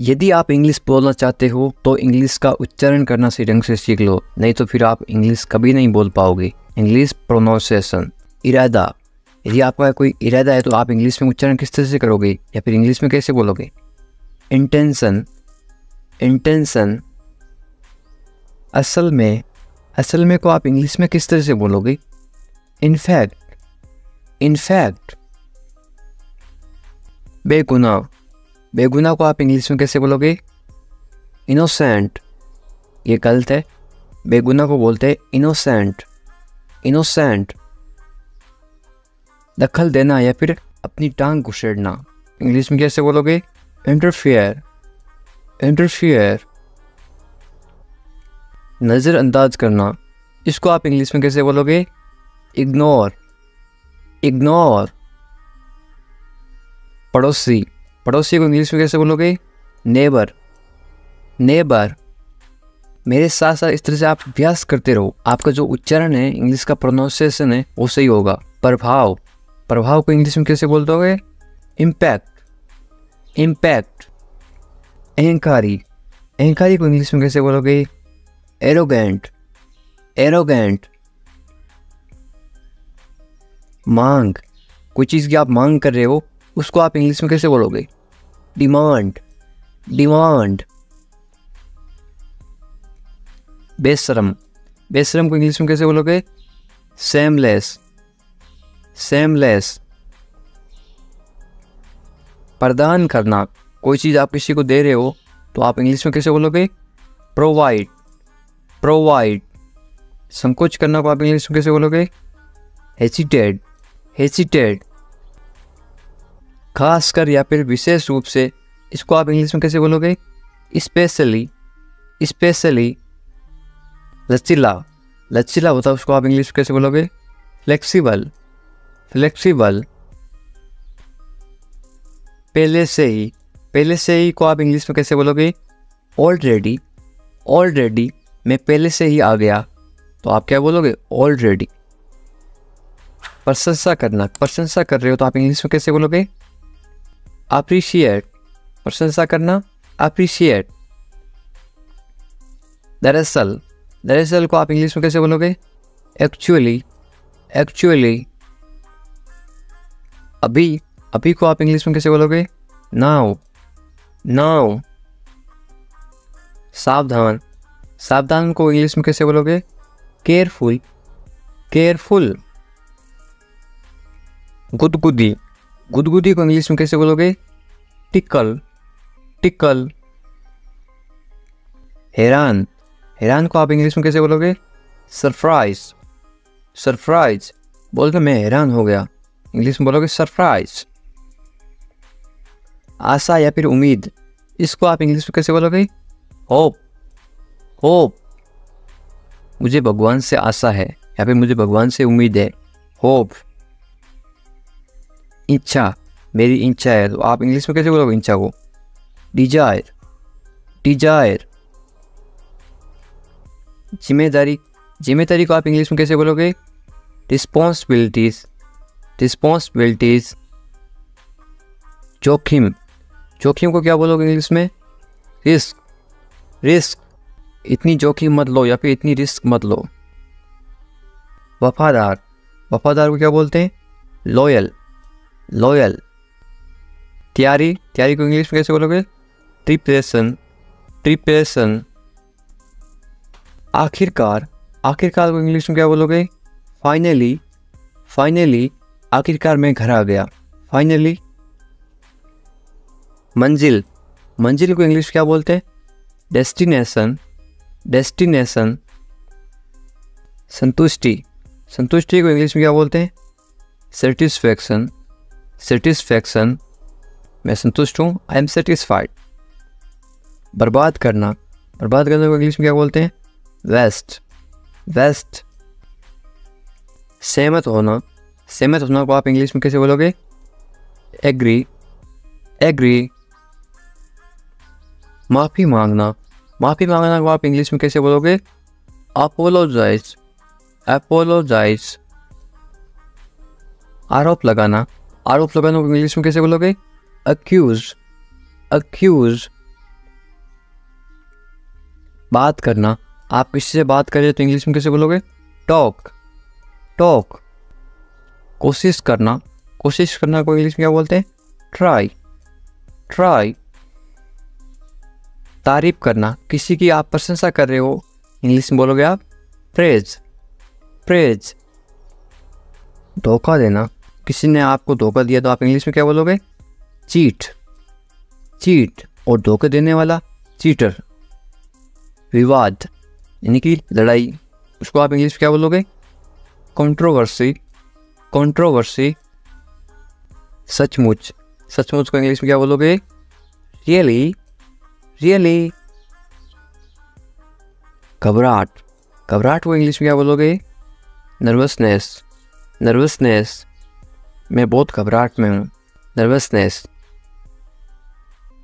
यदि आप इंग्लिश बोलना चाहते हो तो इंग्लिश का उच्चारण करना सही ढंग से सीख लो, नहीं तो फिर आप इंग्लिश कभी नहीं बोल पाओगे। इंग्लिश प्रोनाउंसिएशन, इरादा। यदि आपका कोई इरादा है तो आप इंग्लिश में उच्चारण किस तरह से करोगे या फिर इंग्लिश में कैसे बोलोगे। Intention, intention. असल में को आप इंग्लिश में किस तरह से बोलोगे। In fact, in fact. बेगुनाह, बेगुनाह को आप इंग्लिश में कैसे बोलोगे। इनोसेंट। ये गलत है, बेगुनाह को बोलते हैं इनोसेंट, इनोसेंट। दखल देना या फिर अपनी टांग घुसेड़ना, इंग्लिश में कैसे बोलोगे। Interfere, interfere. नज़रअंदाज करना, इसको आप इंग्लिश में कैसे बोलोगे। Ignore, ignore. पड़ोसी, पड़ोसी को इंग्लिश में कैसे बोलोगे। Neighbour, neighbour. मेरे साथ साथ इस तरह से आप अभ्यास करते रहो, आपका जो उच्चारण है, इंग्लिश का प्रोनाउंसिएशन है, वो सही होगा। प्रभाव, प्रभाव को इंग्लिश में कैसे बोल दोगे। Impact, impact. अहंकारी, अहंकारी को इंग्लिश में कैसे बोलोगे। Arrogant, arrogant. मांग, कोई चीज़ की आप मांग कर रहे हो, उसको आप इंग्लिश में कैसे बोलोगे। Demand, demand. बेशरम, बेशरम को इंग्लिश में कैसे बोलोगे। Seamless, seamless. प्रदान करना, कोई चीज़ आप किसी को दे रहे हो तो आप इंग्लिश में कैसे बोलोगे। Provide, provide. संकोच करना को आप इंग्लिश में कैसे बोलोगे। Hesitate, hesitate. खासकर या फिर विशेष रूप से, इसको आप इंग्लिश में कैसे बोलोगे। Specially, specially. लचीला, लचीला होता है, उसको आप इंग्लिश में कैसे बोलोगे। Flexible, flexible. पहले से ही, पहले से ही को आप इंग्लिश में कैसे बोलोगे। Already, already. मैं पहले से ही आ गया तो आप क्या बोलोगे। ऑलरेडी। प्रशंसा करना, प्रशंसा कर रहे हो तो आप इंग्लिश में कैसे बोलोगे। अप्रिशिएट, प्रशंसा करना, अप्रिशिएट। दरअसल, दरअसल को आप इंग्लिश में कैसे बोलोगे। Actually, actually. अभी, अभी को आप इंग्लिश में कैसे बोलोगे। Now, now. सावधान, सावधान को इंग्लिश में कैसे बोलोगे। Careful, careful. गुदगुदी, गुदगुदी को इंग्लिश में कैसे बोलोगे। Tackle, tackle. हैरान, हैरान को आप इंग्लिश में कैसे बोलोगे। Surprise, surprise. बोल के मैं हैरान हो गया, इंग्लिश में बोलोगे सरप्राइज। आशा या फिर उम्मीद, इसको आप इंग्लिश में कैसे बोलोगे। Hope, hope. मुझे भगवान से आशा है या फिर मुझे भगवान से उम्मीद है। होप। इच्छा, मेरी इच्छा है, तो आप इंग्लिश में कैसे बोलोगे इच्छा को। Desire, desire. जिम्मेदारी, जिम्मेदारी को आप इंग्लिश में कैसे बोलोगे। Responsibilities, responsibilities. जोखिम, जोखिम को क्या बोलोगे इंग्लिश में। Risk, risk. इतनी जोखिम मत लो या फिर इतनी रिस्क मत लो। वफादार, वफादार को क्या बोलते हैं। Loyal, loyal. तैयारी, तैयारी को इंग्लिश में कैसे बोलोगे। Preparation, preparation. आखिरकार, आखिरकार को इंग्लिश में क्या बोलोगे। Finally, finally. आखिरकार मैं घर आ गया, फाइनली। मंजिल, मंजिल को इंग्लिश क्या बोलते हैं। Destination, destination. संतुष्टि, संतुष्टि को इंग्लिश में क्या बोलते हैं। Satisfaction, satisfaction. मैं संतुष्ट हूँ, आई एम सेटिस्फाइड। बर्बाद करना, बर्बाद करने को इंग्लिश में क्या बोलते हैं। Waste, waste. सहमत होना, सहमत होना को आप इंग्लिश में कैसे बोलोगे। Agree, agree. माफ़ी मांगना, माफ़ी मांगना को आप इंग्लिश में कैसे बोलोगे। Apologise, apologise. आरोप लगाना, आरोप लगाना को इंग्लिश में कैसे बोलोगे। Accuse, accuse. बात करना, आप किसी से बात करें तो इंग्लिश में कैसे बोलोगे? Talk, talk. कोशिश करना, कोशिश करना को इंग्लिश में क्या बोलते हैं? Try, try. तारीफ करना, किसी की आप प्रशंसा कर रहे हो, इंग्लिश में बोलोगे आप प्रेज, प्रेज। धोखा देना, किसी ने आपको धोखा दिया तो आप इंग्लिश में क्या बोलोगे? Cheat, cheat. और धोखे देने वाला चीटर। विवाद यानी कि लड़ाई, उसको आप इंग्लिश में क्या बोलोगे? Controversy, controversy. सचमुच, सचमुच को इंग्लिश में क्या बोलोगे? Really, really. घबराहट, घबराहट को इंग्लिश में क्या बोलोगे? Nervousness, nervousness. मैं बहुत घबराहट में हूँ, नर्वसनेस।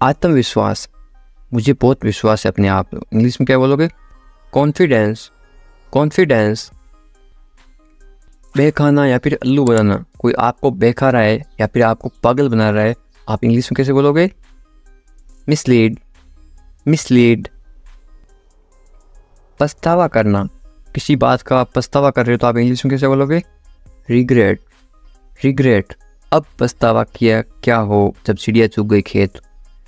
आत्मविश्वास, मुझे बहुत विश्वास है अपने आप, इंग्लिश में क्या बोलोगे? Confidence, confidence. बहकाना या फिर उल्लू बनाना, कोई आपको बहका रहा है या फिर आपको पागल बना रहा है, आप इंग्लिश में कैसे बोलोगे? Mislead, mislead. पछतावा करना, किसी बात का पछतावा कर रहे हो तो आप इंग्लिश में कैसे बोलोगे? Regret, regret. अब पछतावा किया क्या हो जब चिड़िया चुग गई खेत,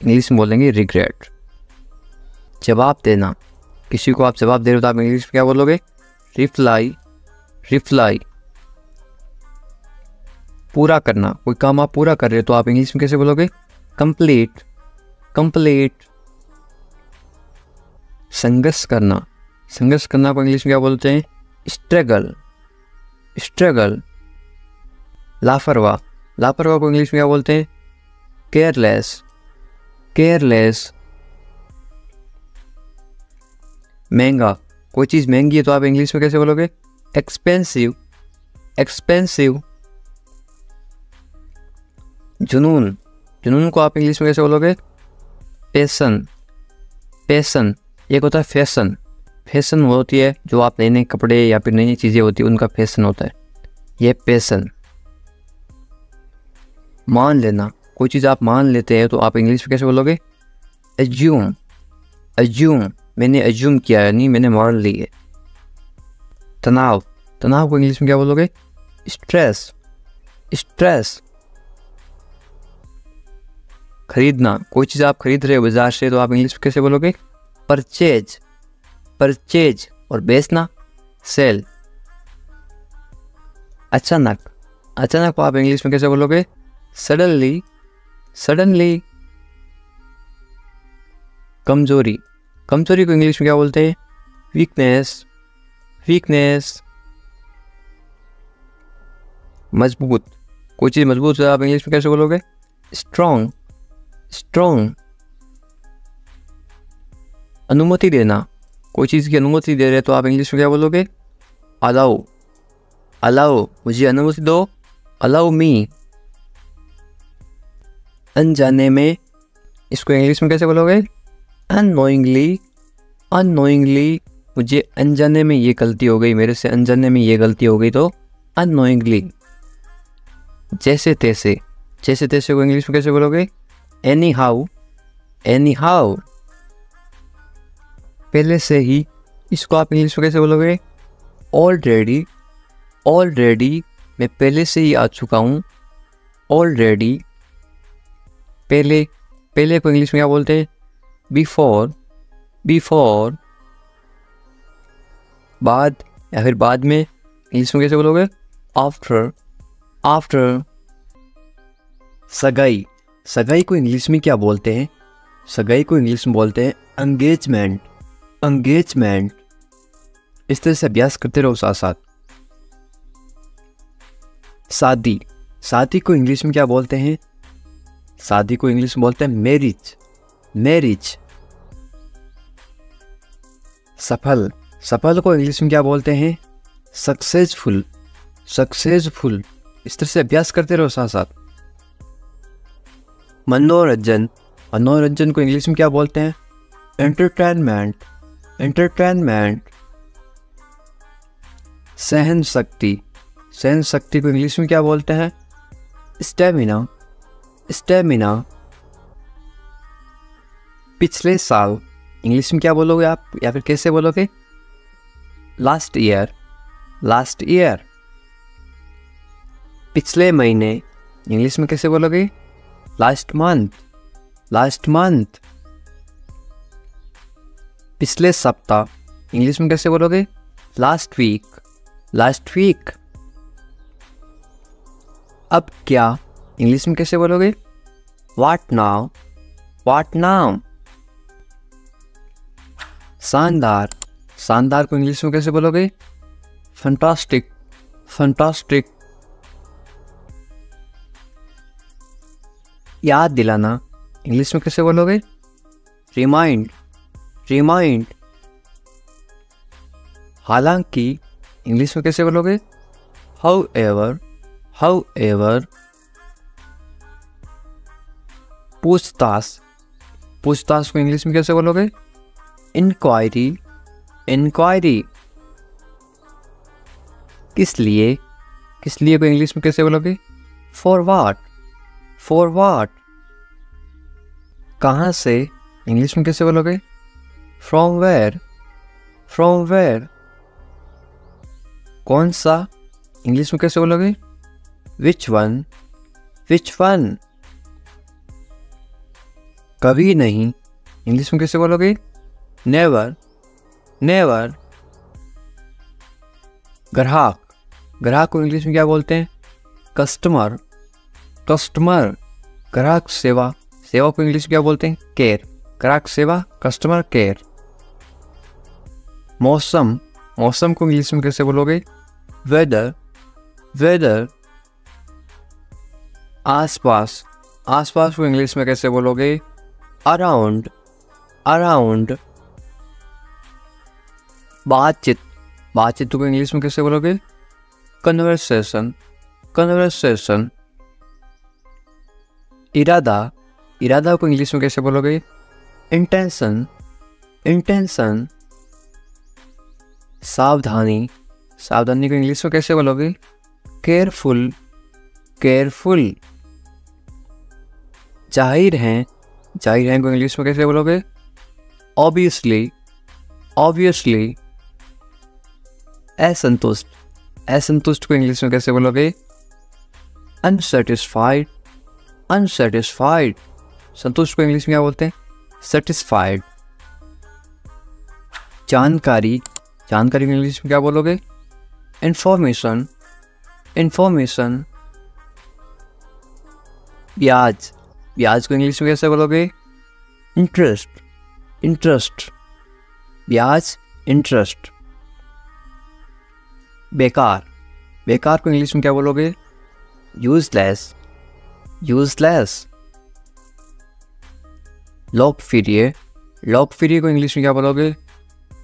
इंग्लिश में बोलेंगे रिग्रेट। जवाब देना, किसी को आप जवाब दे रहे हो तो आप इंग्लिश में क्या बोलोगे? Reply, reply. पूरा करना, कोई काम आप पूरा कर रहे हो तो आप इंग्लिश में कैसे बोलोगे? Complete, complete. संघर्ष करना, संघर्ष करना को इंग्लिश में क्या बोलते हैं? Struggle, struggle. लापरवाह, लापरवाह को इंग्लिश में क्या बोलते हैं? Careless, careless. महंगा, कोई चीज़ महंगी है तो आप इंग्लिश में कैसे बोलोगे? Expensive, expensive. जुनून, जुनून को आप इंग्लिश में कैसे बोलोगे? Passion, passion. एक होता है फैशन, फैशन वो होती है जो आप नए नए कपड़े या फिर नई नई चीज़ें होती है उनका फैशन होता है, ये पैशन। मान लेना, कोई चीज़ आप मान लेते हैं तो आप इंग्लिश में कैसे बोलोगे? Assume, assume. मैंने एज्यूम किया है, नहीं मैंने मान ली है। तनाव, तनाव को इंग्लिश में क्या बोलोगे? Stress, stress. खरीदना, कोई चीज़ आप खरीद रहे हो बाजार से तो आप इंग्लिश में कैसे बोलोगे? Purchase, purchase. और बेचना, सेल। अचानक, अचानक को आप इंग्लिश में कैसे बोलोगे? Suddenly, suddenly. कमजोरी, कमजोरी को इंग्लिश में क्या बोलते हैं? Weakness, weakness. मजबूत, कोई चीज़ मजबूत है आप इंग्लिश में कैसे बोलोगे? Strong, strong. अनुमति देना, कोई चीज़ की अनुमति दे रहे तो आप इंग्लिश में क्या बोलोगे? Allow, allow. मुझे अनुमति दो, अलाउ मी। अनजाने में, इसको इंग्लिश में कैसे बोलोगे? Unknowingly, unknowingly. मुझे अनजाने में ये गलती हो गई, मेरे से अनजाने में ये गलती हो गई तो अननोइंगली। जैसे तैसे, जैसे तैसे को इंग्लिश में कैसे बोलोगे? Anyhow, any how. पहले से ही, इसको आप इंग्लिश में कैसे बोलोगे? Already, already. मैं पहले से ही आ चुका हूँ, ऑलरेडी। पहले, पहले को इंग्लिश में क्या बोलते हैं? Before, before. बाद या फिर बाद में, इंग्लिश में कैसे बोलोगे? After, after. सगाई, सगाई को इंग्लिश में क्या बोलते हैं? सगाई को इंग्लिश में बोलते हैं एंगेजमेंट, एंगेजमेंट। इस तरह से अभ्यास करते रहो साथ साथ। शादी, शादी को इंग्लिश में क्या बोलते हैं? शादी को इंग्लिश में बोलते हैं मैरिज, मैरिज। सफल, सफल को इंग्लिश में क्या बोलते हैं? Successful, successful. इस तरह से अभ्यास करते रहो साथ साथ। मनोरंजन, मनोरंजन को इंग्लिश में क्या बोलते हैं? Entertainment, entertainment. सहन शक्ति, सहन शक्ति को इंग्लिश में क्या बोलते हैं? Stamina, stamina. पिछले साल, इंग्लिश में क्या बोलोगे आप या फिर कैसे बोलोगे? Last year, last year. पिछले महीने इंग्लिश में कैसे बोलोगे? Last month, last month. पिछले सप्ताह इंग्लिश में कैसे बोलोगे? Last week, last week. अब क्या इंग्लिश में कैसे बोलोगे? What now, what now. शानदार, शानदार को इंग्लिश में कैसे बोलोगे? Fantastic, fantastic. याद दिलाना इंग्लिश में कैसे बोलोगे? Remind, remind. हालांकि इंग्लिश में कैसे बोलोगे? However, however. पूछताछ, पूछताछ को इंग्लिश में कैसे बोलोगे? Inquiry, inquiry. किस लिए, किस लिए को इंग्लिश में कैसे बोलोगे? For what, for what. कहाँ से इंग्लिश में कैसे बोलोगे? From where, from where. कौन सा इंग्लिश में कैसे बोलोगे? Which one, which one. कभी नहीं इंग्लिश में कैसे बोलोगे? Never, never. ग्राहक, ग्राहक को इंग्लिश में क्या बोलते हैं? Customer, customer. ग्राहक सेवा, सेवा को इंग्लिश में क्या बोलते हैं? केयर। ग्राहक सेवा, कस्टमर केयर। मौसम, मौसम को इंग्लिश में कैसे बोलोगे? Weather, weather. आसपास, आसपास को इंग्लिश में कैसे बोलोगे? Around, around. बातचीत, बातचीत को इंग्लिश में कैसे बोलोगे? Conversation, conversation. इरादा, इरादा को इंग्लिश में कैसे बोलोगे? Intention, intention. सावधानी, सावधानी को इंग्लिश में कैसे बोलोगे? Careful, careful. जाहिर हैं, जाहिर हैं को इंग्लिश में कैसे बोलोगे? Obviously, obviously. असंतुष्ट, असंतुष्ट को इंग्लिश में कैसे बोलोगे? Unsatisfied, unsatisfied. संतुष्ट को इंग्लिश में क्या बोलते हैं? सेटिस्फाइड। जानकारी, जानकारी को इंग्लिश में क्या बोलोगे? Information, information. ब्याज, ब्याज को इंग्लिश में कैसे बोलोगे? Interest, interest. ब्याज, इंटरेस्ट। बेकार, बेकार को इंग्लिश में क्या बोलोगे? Useless, useless. लोकप्रिय, लोकप्रिय को इंग्लिश में क्या बोलोगे?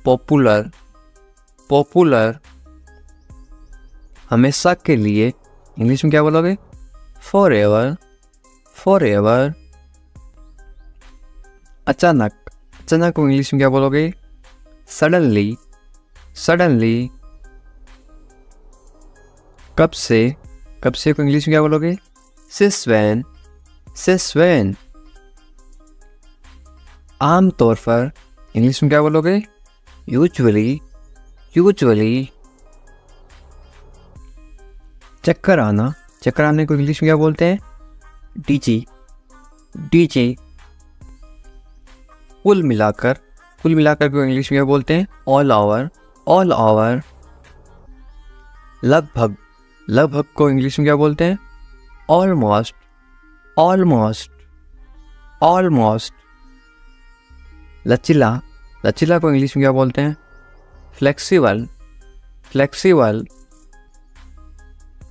Popular, popular. हमेशा के लिए इंग्लिश में क्या बोलोगे? For ever, for ever. अचानक, अचानक को इंग्लिश में क्या बोलोगे? Suddenly, suddenly. कब से, कब से को इंग्लिश में क्या बोलोगे? Since when, since when. आमतौर पर इंग्लिश में क्या बोलोगे? Usually, usually. चक्कर आना, चक्कर आने को इंग्लिश में क्या बोलते हैं? DG, DG. कुल मिलाकर, कुल मिलाकर को इंग्लिश में क्या बोलते हैं? All over, all over. लगभग, लगभग को इंग्लिश में क्या बोलते हैं? Almost, almost, almost. लचीला, लचीला को इंग्लिश में क्या बोलते हैं? Flexible, flexible.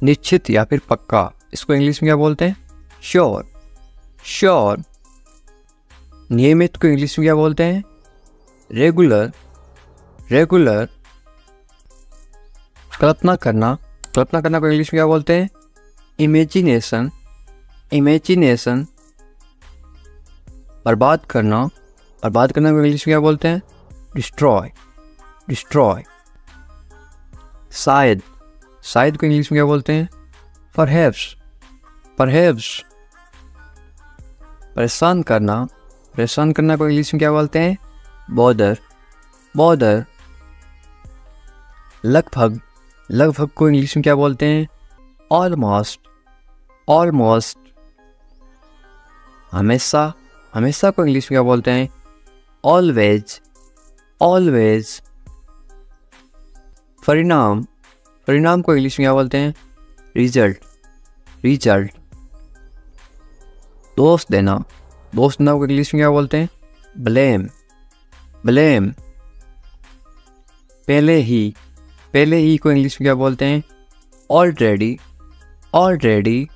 निश्चित या फिर पक्का, इसको इंग्लिश में क्या बोलते हैं? Sure, sure. नियमित को इंग्लिश में क्या बोलते हैं? Regular, regular. कल्पना करना, कल्पना करना को इंग्लिश में क्या बोलते हैं? Imagination, imagination. बर्बाद करना, बर्बाद करना को इंग्लिश में क्या बोलते हैं? Destroy, destroy. शायद, शायद को इंग्लिश में क्या बोलते हैं? Perhaps, perhaps. परेशान करना, परेशान करना को इंग्लिश में क्या बोलते हैं? Border, border. लगभग, लगभग को इंग्लिश में क्या बोलते हैं? Almost, almost. हमेशा, हमेशा को इंग्लिश में क्या बोलते हैं? Always, always. परिणाम, परिणाम को इंग्लिश में क्या बोलते हैं? Result, result. दोष देना, दोष देना को इंग्लिश में क्या बोलते हैं? Blame, blame. पहले ही, पहले ही को इंग्लिश में क्या बोलते हैं? Already, already.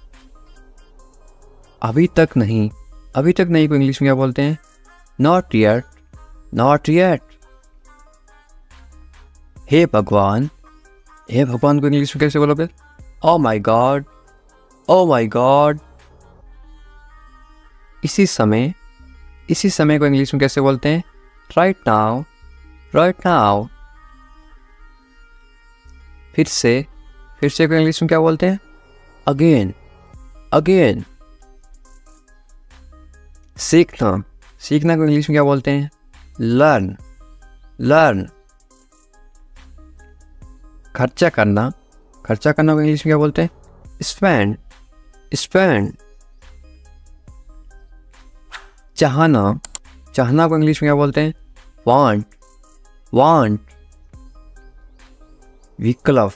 अभी तक नहीं, अभी तक नहीं को इंग्लिश में क्या बोलते हैं? Not yet, not yet. हे भगवान, हे भगवान को इंग्लिश में कैसे बोलोगे? Oh my God, oh my God. इसी समय, इसी समय को इंग्लिश में कैसे बोलते हैं? Right now, right now. फिर से को इंग्लिश में क्या बोलते हैं? Again, again. सीखना, सीखना को इंग्लिश में क्या बोलते हैं? Learn, learn. खर्चा करना, खर्चा करना को इंग्लिश में क्या बोलते हैं? Spend, spend. चाहना, चाहना को इंग्लिश में क्या बोलते हैं? Want, want. विकल्प,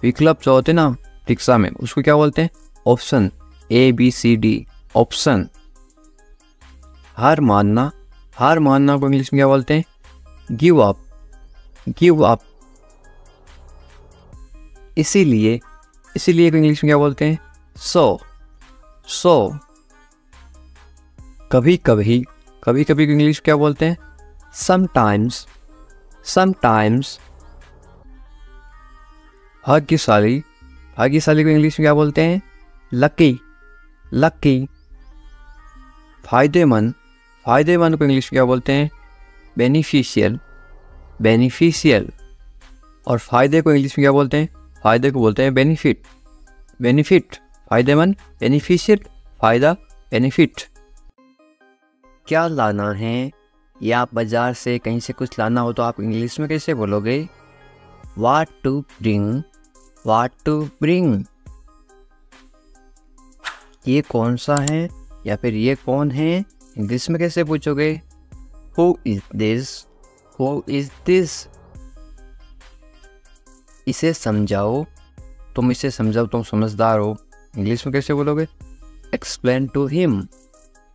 विकल्प जो होते हैं ना रिक्शा में, उसको क्या बोलते हैं? Option, ABCD, option. हार मानना, हार मानना को इंग्लिश में क्या बोलते हैं? Give up, give up. इसीलिए, इसीलिए को इंग्लिश में क्या बोलते हैं? सो, सो। कभी कभी, कभी कभी को इंग्लिश में क्या बोलते हैं? Sometimes, sometimes. भाग्यशाली, भाग्यशाली को इंग्लिश में क्या बोलते हैं? Lucky, lucky. फायदेमंद, फायदेमंद को इंग्लिश में क्या बोलते हैं? Beneficial, beneficial. और फायदे को इंग्लिश में क्या बोलते हैं? फायदे को बोलते हैं बेनिफिट, बेनिफिट। फायदेमंद, बेनिफिशियल, फायदा, बेनिफिट। क्या लाना है, या आप बाजार से कहीं से कुछ लाना हो तो आप इंग्लिश में कैसे बोलोगे? What to bring, what to bring। ये कौन सा है या फिर ये कौन है, इंग्लिश में कैसे पूछोगे? Who is this, who is this। इसे समझाओ, तुम इसे समझाओ, तुम समझदार हो, इंग्लिश में कैसे बोलोगे? Explain to him,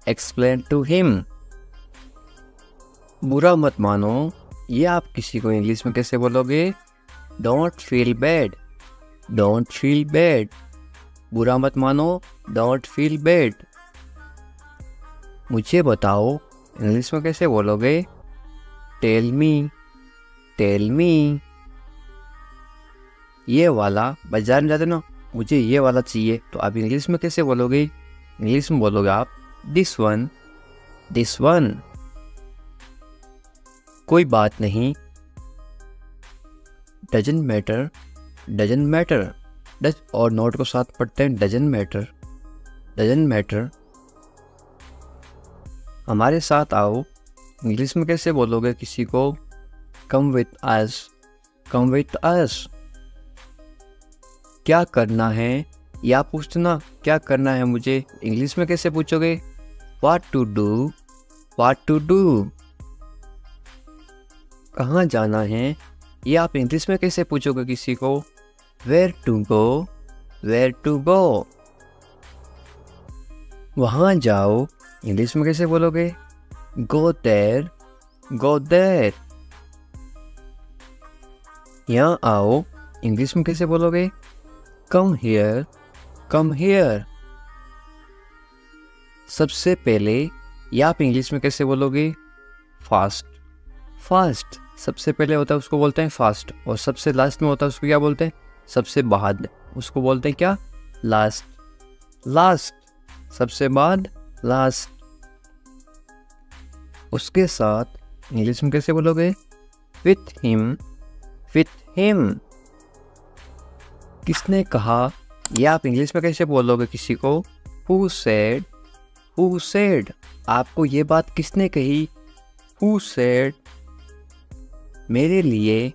explain to him। बुरा मत मानो, ये आप किसी को इंग्लिश में कैसे बोलोगे? Don't feel bad, don't feel bad। बुरा मत मानो, don't feel bad। मुझे बताओ, इंग्लिश में कैसे बोलोगे? Tell me, tell me। ये वाला, बाजार में जाते ना, मुझे ये वाला चाहिए, तो आप इंग्लिश में कैसे बोलोगे? इंग्लिश में बोलोगे आप this one, this one। कोई बात नहीं, doesn't matter, doesn't matter. Does और नोट को साथ पढ़ते हैं, डजन मैटर, डजन मैटर। हमारे साथ आओ, इंग्लिश में कैसे बोलोगे किसी को? Come with us, come with us. क्या करना है, या पूछना क्या करना है मुझे, इंग्लिश में कैसे पूछोगे? What to do, what to do. कहाँ जाना है, ये आप इंग्लिश में कैसे पूछोगे किसी को? Where to go, where to go. वहाँ जाओ, इंग्लिश में कैसे बोलोगे? Go there, go there. यहाँ आओ, इंग्लिश में कैसे बोलोगे? Come here, come here. सबसे पहले, या आप इंग्लिश में कैसे बोलोगे? First, first. सबसे पहले होता है उसको बोलते हैं फास्ट, और सबसे लास्ट में होता है उसको क्या बोलते हैं? सबसे बाद, उसको बोलते हैं क्या? Last, last. सबसे बाद, लास्ट। उसके साथ इंग्लिश में कैसे बोलोगे? With him, with him. किसने कहा, या आप इंग्लिश में कैसे बोलोगे किसी को? Who said, who said. आपको ये बात किसने कही? हु सेड, मेरे लिए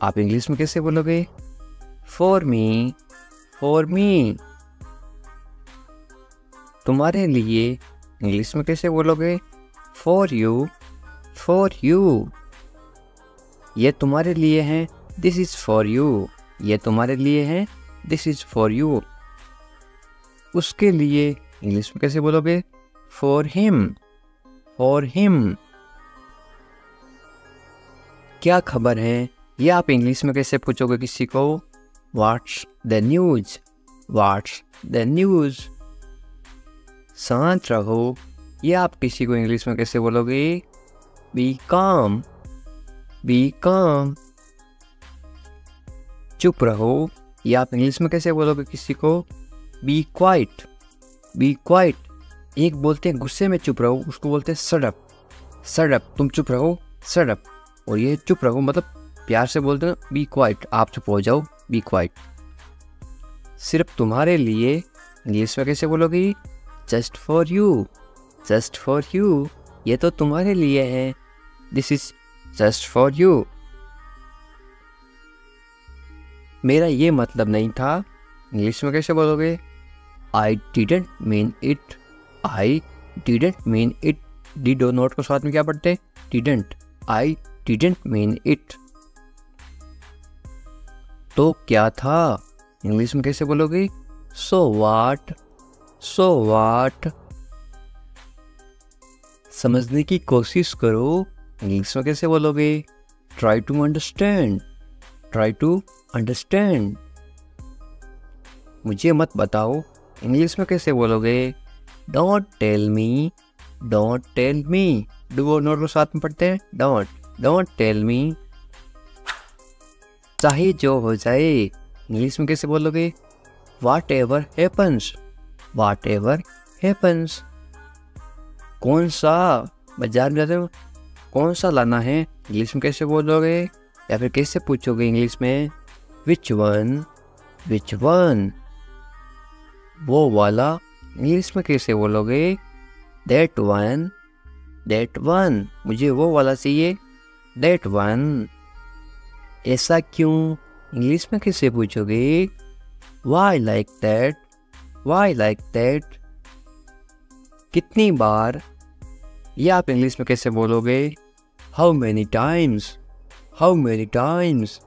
आप इंग्लिश में कैसे बोलोगे? For me, for me. तुम्हारे लिए इंग्लिश में कैसे बोलोगे? For you, for you. ये तुम्हारे लिए है, दिस इज फॉर यू। ये तुम्हारे लिए है, दिस इज फॉर यू। उसके लिए इंग्लिश में कैसे बोलोगे? For him, for him. क्या खबर है, ये आप इंग्लिश में कैसे पूछोगे किसी को? What's the news, what's the news. शांत रहो, ये आप किसी को इंग्लिश में कैसे बोलोगे? बी काम, बी काम। चुप रहो, ये आप इंग्लिश में कैसे बोलोगे किसी को? Be quiet, be quiet. एक बोलते हैं गुस्से में चुप रहो, उसको बोलते हैं शट अप, शट अप। तुम चुप रहो, शट अप। और ये चुप रहो मतलब प्यार से बोलते हैं बी क्वाइट, आप चुप हो जाओ, बी क्वाइट। सिर्फ तुम्हारे लिए इंग्लिश में कैसे बोलोगे? Just for you, just for you. ये तो तुम्हारे लिए है, this is just for you. मेरा ये मतलब नहीं था, इंग्लिश में कैसे बोलोगे? I didn't mean it, I didn't mean it. Did और नॉट को साथ में क्या पढ़ते? Didn't. I didn't mean it. तो क्या था, इंग्लिश में कैसे बोलोगे? So what, so what. समझने की कोशिश करो, इंग्लिश में कैसे बोलोगे? Try to understand, try to understand. मुझे मत बताओ, इंग्लिश में कैसे बोलोगे? Don't tell me, don't tell me. Do और नॉट को साथ में पढ़ते हैं, डोंट, डोंट टेल मी। चाहे जो हो जाए, इंग्लिश में कैसे बोलोगे? वाट एवर हैपन्स, वाट एवर हैपन्स। कौन सा, बाजार में जाते हो, कौन सा लाना है, इंग्लिश में कैसे बोलोगे? या फिर कैसे पूछोगे इंग्लिश में? विच वन, विच वन। वो वाला, इंग्लिश में कैसे बोलोगे? That one, that one. मुझे वो वाला चाहिए, दैट वन। ऐसा क्यों, इंग्लिश में कैसे पूछोगे? Why like that, why like that. कितनी बार, ये आप इंग्लिश में कैसे बोलोगे? How many times, how many times.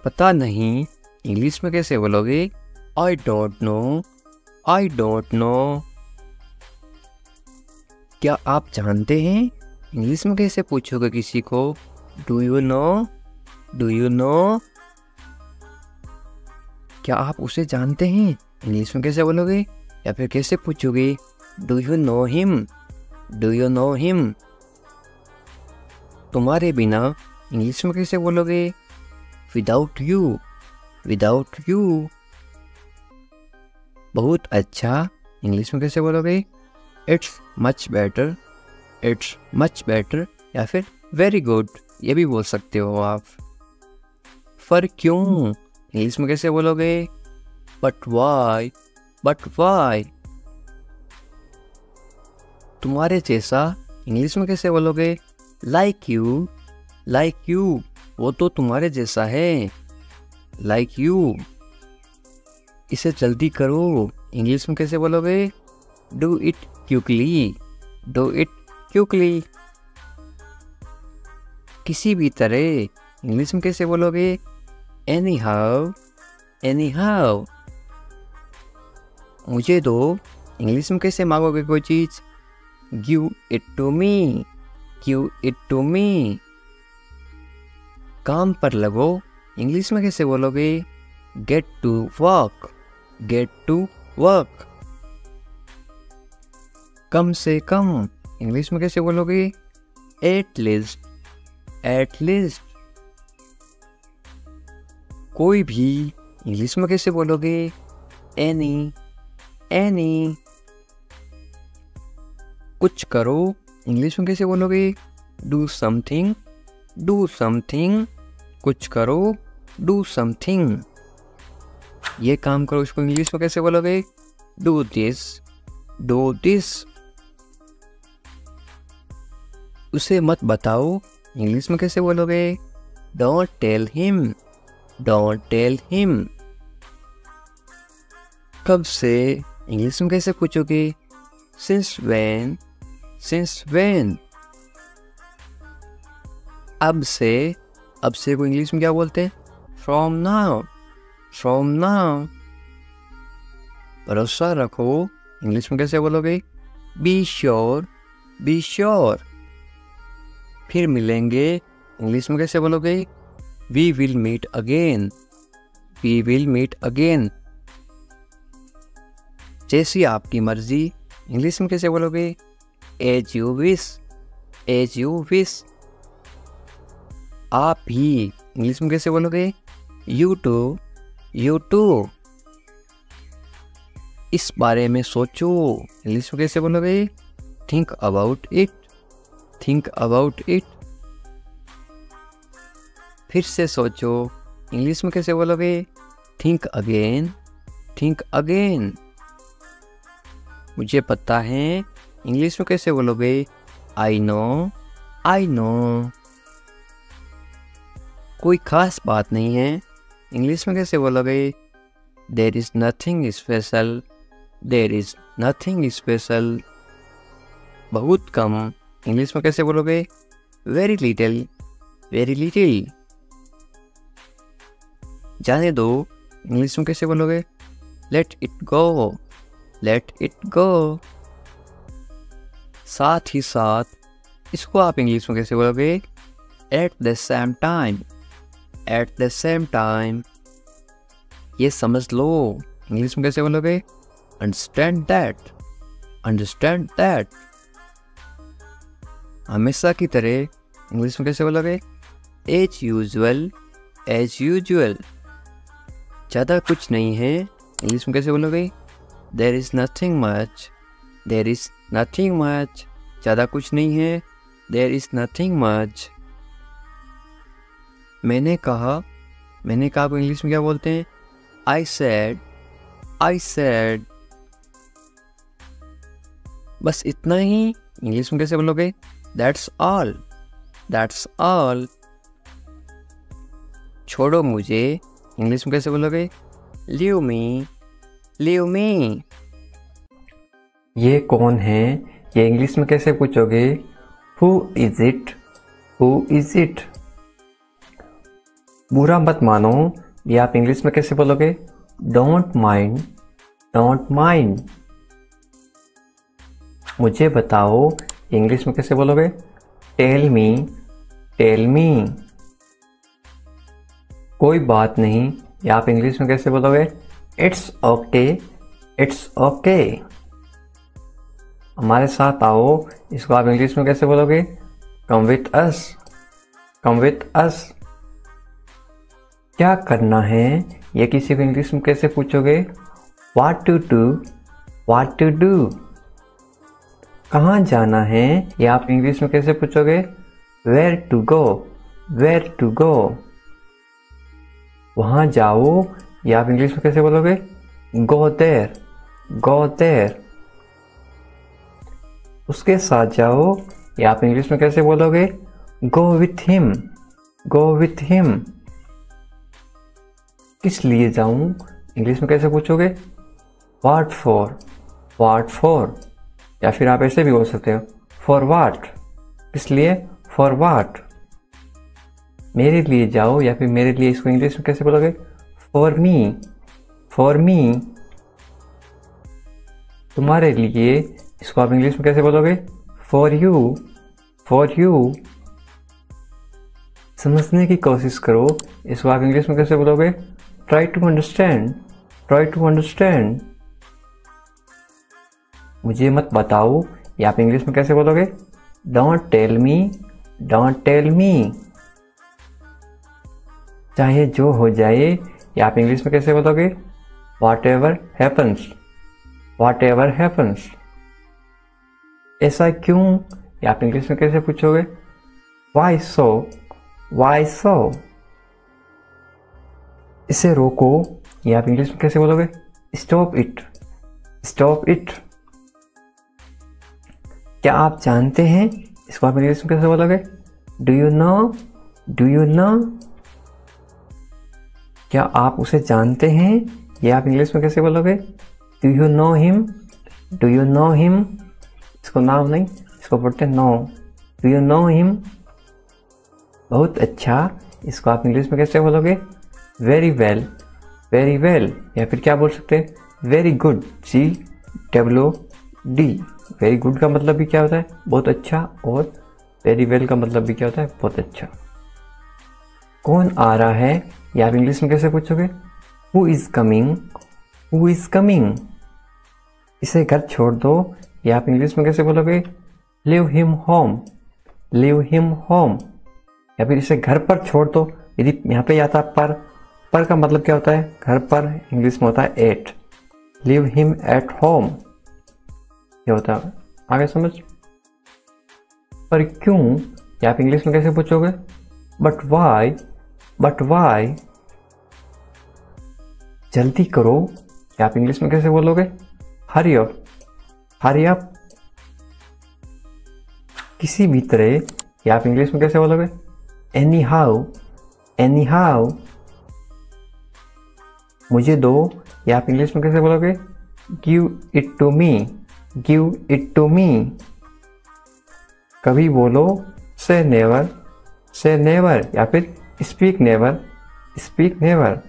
पता नहीं, इंग्लिश में कैसे बोलोगे? I don't know, I don't know. क्या आप जानते हैं, इंग्लिश में कैसे पूछोगे किसी को? Do you no, do you no. क्या आप उसे जानते हैं, इंग्लिश में कैसे बोलोगे? या फिर कैसे पूछोगे? Do you know him, do you know him. तुम्हारे बिना, इंग्लिश में कैसे बोलोगे? Without you, without you. बहुत अच्छा, इंग्लिश में कैसे बोलोगे? It's much better, it's much better. या फिर वेरी गुड, ये भी बोल सकते हो आप। पर क्यों, इंग्लिश में कैसे बोलोगे? But why, but Y. तुम्हारे जैसा, इंग्लिश में कैसे बोलोगे? Like you, like you. वो तो तुम्हारे जैसा है, लाइक यू। इसे जल्दी करो, इंग्लिश में कैसे बोलोगे? Do it quickly, do it quickly. किसी भी तरह, इंग्लिश में कैसे बोलोगे? Anyhow, anyhow. मुझे दो, इंग्लिश में कैसे मांगोगे कोई चीज़? Give it to me, give it to me. काम पर लगो, इंग्लिश में कैसे बोलोगे? Get to work, get to work. कम से कम, इंग्लिश में कैसे बोलोगे? At least, at least. कोई भी, इंग्लिश में कैसे बोलोगे? Any, any. कुछ करो, इंग्लिश में कैसे बोलोगे? Do something, do something. कुछ करो, डू समथिंग। ये काम करो, इसको इंग्लिश में कैसे बोलोगे? Do this, do this. उसे मत बताओ, इंग्लिश में कैसे बोलोगे? Don't tell him, don't tell him. कब से इंग्लिश में कैसे पूछोगे? Since when, since when. अब से को इंग्लिश में क्या बोलते हैं? From now, from now. भरोसा रखो इंग्लिश में कैसे बोलोगे? Be sure, be sure. फिर मिलेंगे इंग्लिश में कैसे बोलोगे? We will meet again, we will meet again. जैसी आपकी मर्जी इंग्लिश में कैसे बोलोगे? As you wish, as you wish. आप ही इंग्लिश में कैसे बोलोगे? You too, you too. इस बारे में सोचो इंग्लिश में कैसे बोलोगे? Think about it, think about it. फिर से सोचो इंग्लिश में कैसे बोलोगे? Think again, think again. मुझे पता है इंग्लिश में कैसे बोलोगे? I know, I know. कोई खास बात नहीं है इंग्लिश में कैसे बोलोगे? There is nothing special, there is nothing special. बहुत कम इंग्लिश में कैसे बोलोगे? Very little, very little. जाने दो इंग्लिश में कैसे बोलोगे? Let it go, let it go. साथ ही साथ इसको आप इंग्लिश में कैसे बोलोगे? At the same time, at the same time. ये समझ लो इंग्लिश में कैसे बोलोगे? Understand that, understand that. हमेशा की तरह इंग्लिश में कैसे बोलोगे? As usual, as usual. ज़्यादा कुछ नहीं है इंग्लिश में कैसे बोलोगे? There is nothing much, there is nothing much. ज़्यादा कुछ नहीं है, देयर इज़ नथिंग मच। मैंने कहा को इंग्लिश में क्या बोलते हैं? I said, I said. बस इतना ही इंग्लिश में कैसे बोलोगे? That's all, that's all. छोड़ो मुझे इंग्लिश में कैसे बोलोगे? Leave me, leave me. ये कौन है? ये इंग्लिश में कैसे पूछोगे? Who is it, who is it. बुरा मत मानो, ये आप इंग्लिश में कैसे बोलोगे? Don't mind, don't mind. मुझे बताओ इंग्लिश में कैसे बोलोगे? Tell me, tell me. कोई बात नहीं, ये आप इंग्लिश में कैसे बोलोगे? It's okay, it's okay. हमारे साथ आओ, इसको आप इंग्लिश में कैसे बोलोगे? Come with us, come with us. क्या करना है? ये किसी को इंग्लिश में कैसे पूछोगे? What to do, what to do. कहाँ जाना है? ये आप इंग्लिश में कैसे पूछोगे? Where to go, where to go. वहाँ जाओ, ये आप इंग्लिश में कैसे बोलोगे? Go there, go there. उसके साथ जाओ, ये आप इंग्लिश में कैसे बोलोगे? Go with him, go with him. किस लिए जाऊं? इंग्लिश में कैसे पूछोगे? What for, what for. या फिर आप ऐसे भी बोल सकते हो, फॉर व्हाट। किस लिए? For what. मेरे लिए जाओ, या फिर मेरे लिए इसको इंग्लिश में कैसे बोलोगे? For me, for me. तुम्हारे लिए इसको आप इंग्लिश में कैसे बोलोगे? For you, for you. समझने की कोशिश करो, इसको आप इंग्लिश में कैसे बोलोगे? Try to understand, try to understand. मुझे मत बताओ, ये आप इंग्लिश में कैसे बोलोगे? Don't tell me, don't tell me. चाहे जो हो जाए, ये आप इंग्लिश में कैसे बोलोगे? What ever happens, what ever happens. ऐसा क्यों? ये आप इंग्लिश में कैसे पूछोगे? वाई सो, वाई सो। इसे रोको, ये आप इंग्लिश में कैसे बोलोगे? Stop it, stop it. क्या आप जानते हैं इसको आप इंग्लिश में कैसे बोलोगे? Do you no, do you no, क्या आप उसे जानते हैं? ये आप इंग्लिश में कैसे बोलोगे? Do you know him, do you know him, इसको नाम नहीं, इसको बोलते हैं know, do you know him. बहुत अच्छा, इसको आप इंग्लिश में कैसे बोलोगे? वेरी वेल, वेरी वेल, या फिर क्या बोल सकते हैं? Very good, GWD। Very good का मतलब भी क्या होता है? बहुत अच्छा, और वेरी वेल का मतलब भी क्या होता है? बहुत अच्छा। कौन आ रहा है? ये आप इंग्लिश में कैसे पूछोगे? Who is coming, who is coming. इसे घर छोड़ दो, ये आप इंग्लिश में कैसे बोलोगे? Leave him home, leave him home. या फिर इसे घर पर छोड़ दो, यदि यहाँ पे आता पर का मतलब क्या होता है? घर पर इंग्लिश में होता है at. Leave him at home, ये होता है। आगे समझ? पर क्यों, या आप इंग्लिश में कैसे पूछोगे? But why, but why. जल्दी करो, या आप इंग्लिश में कैसे बोलोगे? Hurry up, hurry up. किसी भी तरह, या आप इंग्लिश में कैसे बोलोगे? Anyhow, anyhow. मुझे दो, या आप इंग्लिश में कैसे बोलोगे? Give it to me, give it to me. कभी बोलो से नेवर, से नेवर, या फिर स्पीक नेवर, स्पीक नेवर।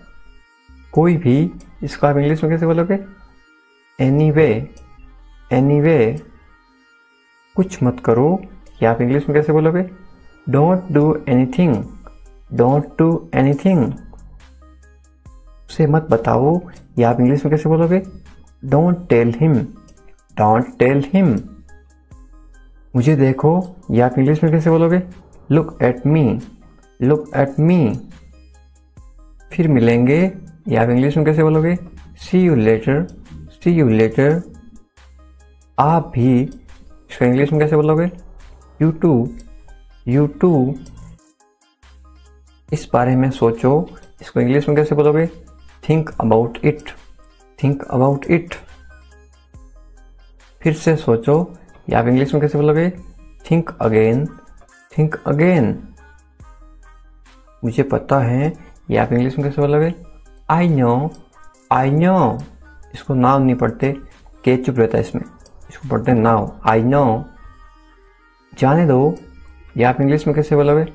कोई भी, इसको आप इंग्लिश में कैसे बोलोगे? Anyway, anyway. कुछ मत करो, या आप इंग्लिश में कैसे बोलोगे? Don't do anything, don't do anything. उसे मत बताओ, या आप इंग्लिश में कैसे बोलोगे? Don't tell him, don't tell him. मुझे देखो, या आप इंग्लिश में कैसे बोलोगे? Look at me, look at me. फिर मिलेंगे, या आप इंग्लिश में कैसे बोलोगे? See you later, see you later. आप भी, इसको इंग्लिश में कैसे बोलोगे? You too, you too. इस बारे में सोचो, इसको इंग्लिश में कैसे बोलोगे? Think about it, think about it. फिर से सोचो, या आप इंग्लिश में कैसे बोलोगे? Think again, think again. मुझे पता है, या आप इंग्लिश में कैसे बोलोगे? I know, I know. इसको नाउ नहीं पढ़ते, के चुप रहता है इसमें, इसको पढ़ते हैं नाउ, आई नो। जाने दो, या आप इंग्लिश में कैसे बोलोगे?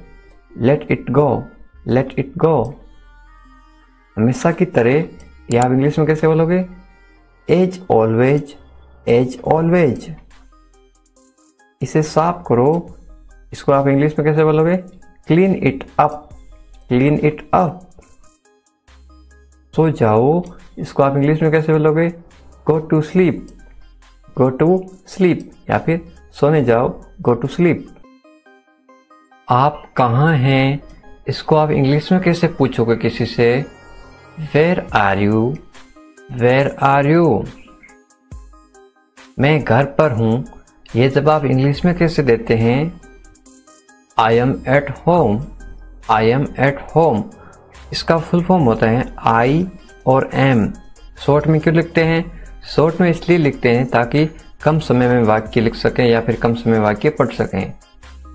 Let it go, let it go. हमेशा की तरह, या आप इंग्लिश में कैसे बोलोगे? As always, as always. इसे साफ करो, इसको आप इंग्लिश में कैसे बोलोगे? Clean it up, clean it up. सो जाओ, इसको आप इंग्लिश में कैसे बोलोगे? Go to sleep, go to sleep, या फिर सोने जाओ, गो टू स्लीप। आप कहाँ हैं? इसको आप इंग्लिश में कैसे पूछोगे किसी से? Where are you, where are you. मैं घर पर हूँ, ये जवाब इंग्लिश में कैसे देते हैं? आई am at home, I am at home. इसका फुल फॉर्म होता है आई और एम। शॉर्ट में क्यों लिखते हैं? शॉर्ट में इसलिए लिखते हैं ताकि कम समय में वाक्य लिख सकें, या फिर कम समय में वाक्य पढ़ सकें।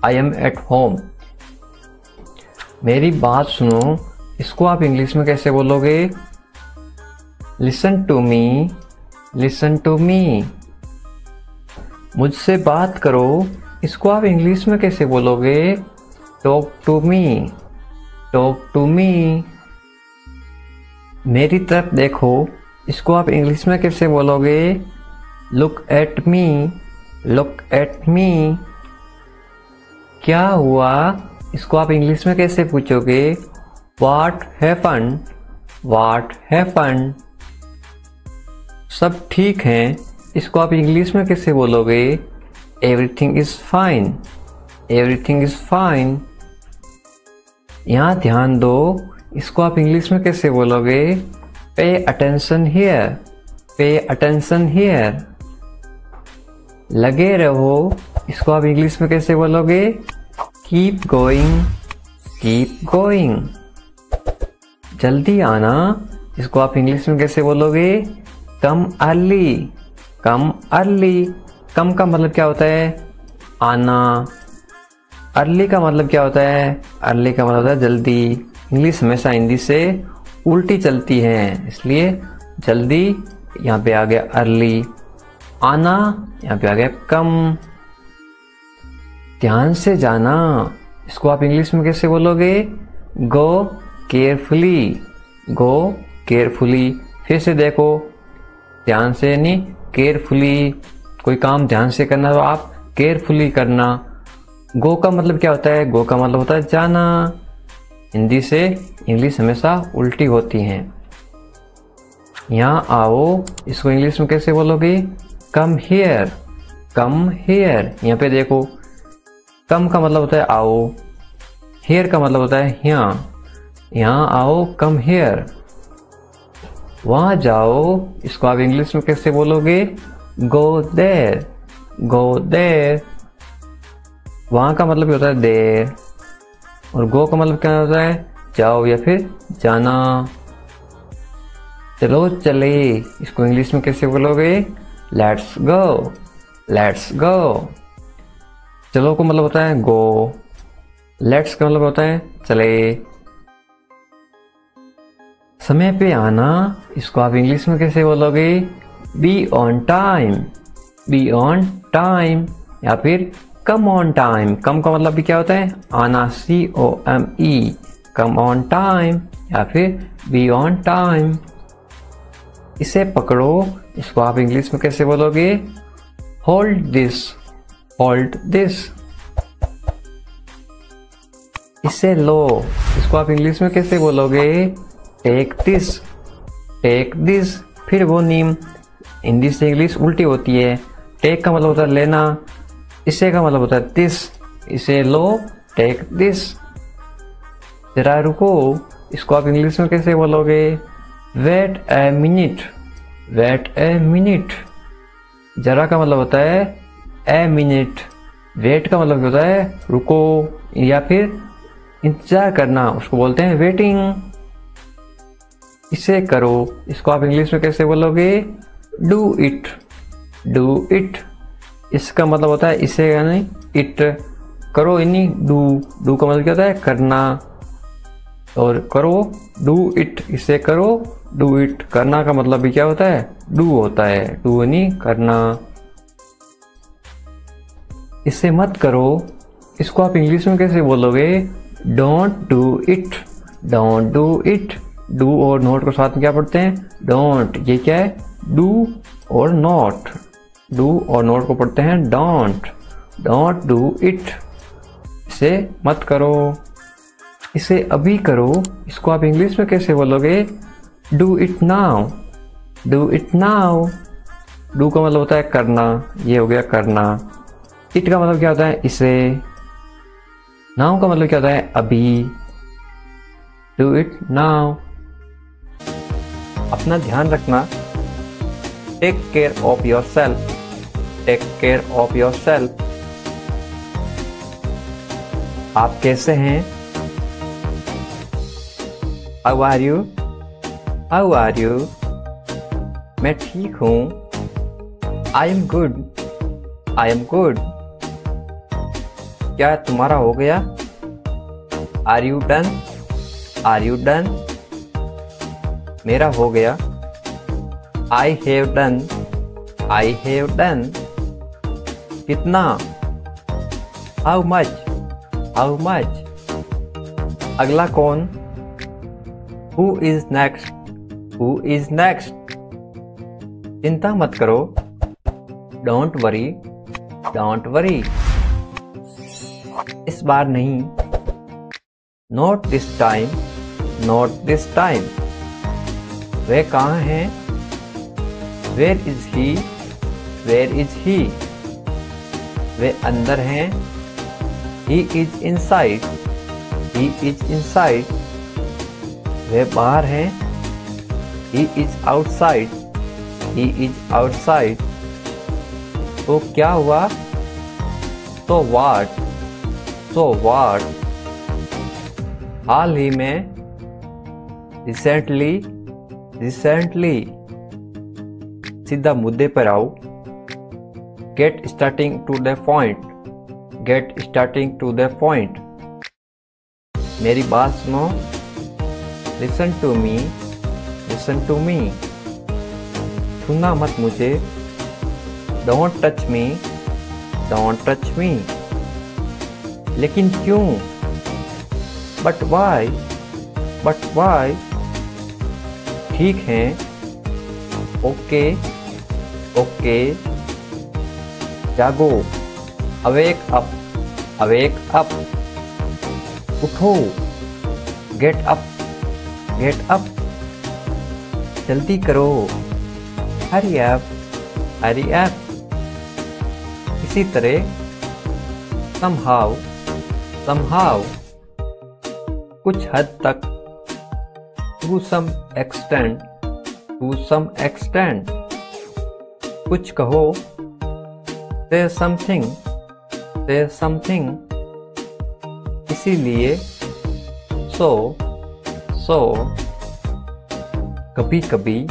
I am at home. मेरी बात सुनो, इसको आप इंग्लिश में कैसे बोलोगे? Listen to me, listen to me. मुझसे बात करो, इसको आप इंग्लिश में कैसे बोलोगे? Talk to me, talk to me. मेरी तरफ देखो, इसको आप इंग्लिश में कैसे बोलोगे? Look at me, look at me. क्या हुआ? इसको आप इंग्लिश में कैसे पूछोगे? What happened? What happened? सब ठीक है, इसको आप इंग्लिश में कैसे बोलोगे? Everything is fine, everything is fine। यहाँ ध्यान दो, इसको आप इंग्लिश में कैसे बोलोगे? Pay attention here, pay attention here। लगे रहो, इसको आप इंग्लिश में कैसे बोलोगे? Keep going, keep going। जल्दी आना, इसको आप इंग्लिश में कैसे बोलोगे? कम अर्ली, कम अर्ली। कम का मतलब क्या होता है? आना, अर्ली का मतलब क्या होता है? अर्ली का मतलब होता है जल्दी। इंग्लिश हमेशा हिंदी से उल्टी चलती है, इसलिए जल्दी यहाँ पे आ गया अर्ली। आना यहाँ पे आ गया कम। ध्यान से जाना, इसको आप इंग्लिश में कैसे बोलोगे? गो केयरफुली, गो केयरफुली। फिर से देखो, ध्यान से यानी केयरफुली। कोई काम ध्यान से करना तो आप केयरफुली करना। गो का मतलब क्या होता है? गो का मतलब होता है जाना। हिंदी से इंग्लिश हमेशा उल्टी होती हैं। यहाँ आओ, इसको इंग्लिश में कैसे बोलोगे? Come here, come here. यहाँ पे देखो, कम का मतलब होता है आओ, हियर का मतलब होता है यहाँ। यहाँ आओ, कम हियर। वहाँ जाओ, इसको आप इंग्लिश में कैसे बोलोगे? Go there, go there. वहाँ का मतलब होता है देर, और गो का मतलब क्या होता है? जाओ या फिर जाना। चलो चले, इसको इंग्लिश में कैसे बोलोगे? Let's go, let's go. चलो का मतलब होता है गो, लेट्स का मतलब होता है चले। समय पे आना, इसको आप इंग्लिश में कैसे बोलोगे? Be on time, be on time. या फिर कम ऑन टाइम। कम का मतलब भी क्या होता है? आना, COME, कम ऑन टाइम। या फिर बी ऑन टाइम। इसे पकड़ो, इसको आप इंग्लिश में कैसे बोलोगे? Hold this, hold this. इसे लो, इसको आप इंग्लिश में कैसे बोलोगे? Take this, take this. फिर वो नीम, हिंदी से इंग्लिश उल्टी होती है। टेक का मतलब होता है लेना, इसे का मतलब होता है दिस। इसे लो, टेक दिस। जरा रुको, इसको आप इंग्लिश में कैसे बोलोगे? Wait a minute, wait a minute. जरा का मतलब होता है ए मिनट। वेट का मतलब होता है रुको या फिर इंतजार करना, उसको बोलते हैं वेटिंग। इसे करो, इसको आप इंग्लिश में कैसे बोलोगे? Do it, do it. इसका मतलब होता है इसे यानी इट। करो यानी डू, डू का मतलब क्या होता है? करना। और करो, डू इट। इसे करो, डू इट। करना का मतलब भी क्या होता है? डू होता है। डू यानी करना। इसे मत करो, इसको आप इंग्लिश में कैसे बोलोगे? Don't do it, don't do it. Do और नॉट को साथ में क्या पढ़ते हैं? डोंट। ये क्या है? डू और नॉट। डू और नॉट को पढ़ते हैं डोंट, डोंट डू इट। इसे मत करो, इसे अभी करो, इसको आप इंग्लिश में कैसे बोलोगे? Do it now, do it now. Do का मतलब होता है करना, ये हो गया करना। इट का मतलब क्या होता है? इसे। नाउ का मतलब क्या होता है? अभी। Do it now. अपना ध्यान रखना। Take care of yourself, take care of yourself. आप कैसे हैं? How are you, how are you. मैं ठीक हूँ। I am good, I am good. क्या तुम्हारा हो गया? Are you done, are you done. मेरा हो गया। I have done, I have done. कितना? How much, how much. अगला कौन? Who is next, who is next. चिंता मत करो। Don't worry, don't worry. इस बार नहीं। Not this time, not this time. वे कहाँ हैं? Where is he, where is he. वे अंदर हैं। He is inside, he is inside. वे बाहर हैं। He is outside, he is outside. तो क्या हुआ? तो व्हाट, तो व्हाट। हाल ही में। Recently, recently. सीधा मुद्दे पर आओ। Get starting to the point, get starting to the point. मेरी बात सुनो, listen to me, listen to me. छूना मत मुझे, don't touch me, don't touch me. लेकिन क्यों, बट वाई, बट वाई। ठीक है, ओके, ओके। जागो, अवेक अप, अवेक अप। उठो, गेट अप, गेट अप। जल्दी करो, हरी अप, हरी अप। इसी तरह somehow, somehow, कुछ हद तक, to some extent, to some extent। कुछ कहो, say something, say something। इसीलिए, so, so। कभी कभी,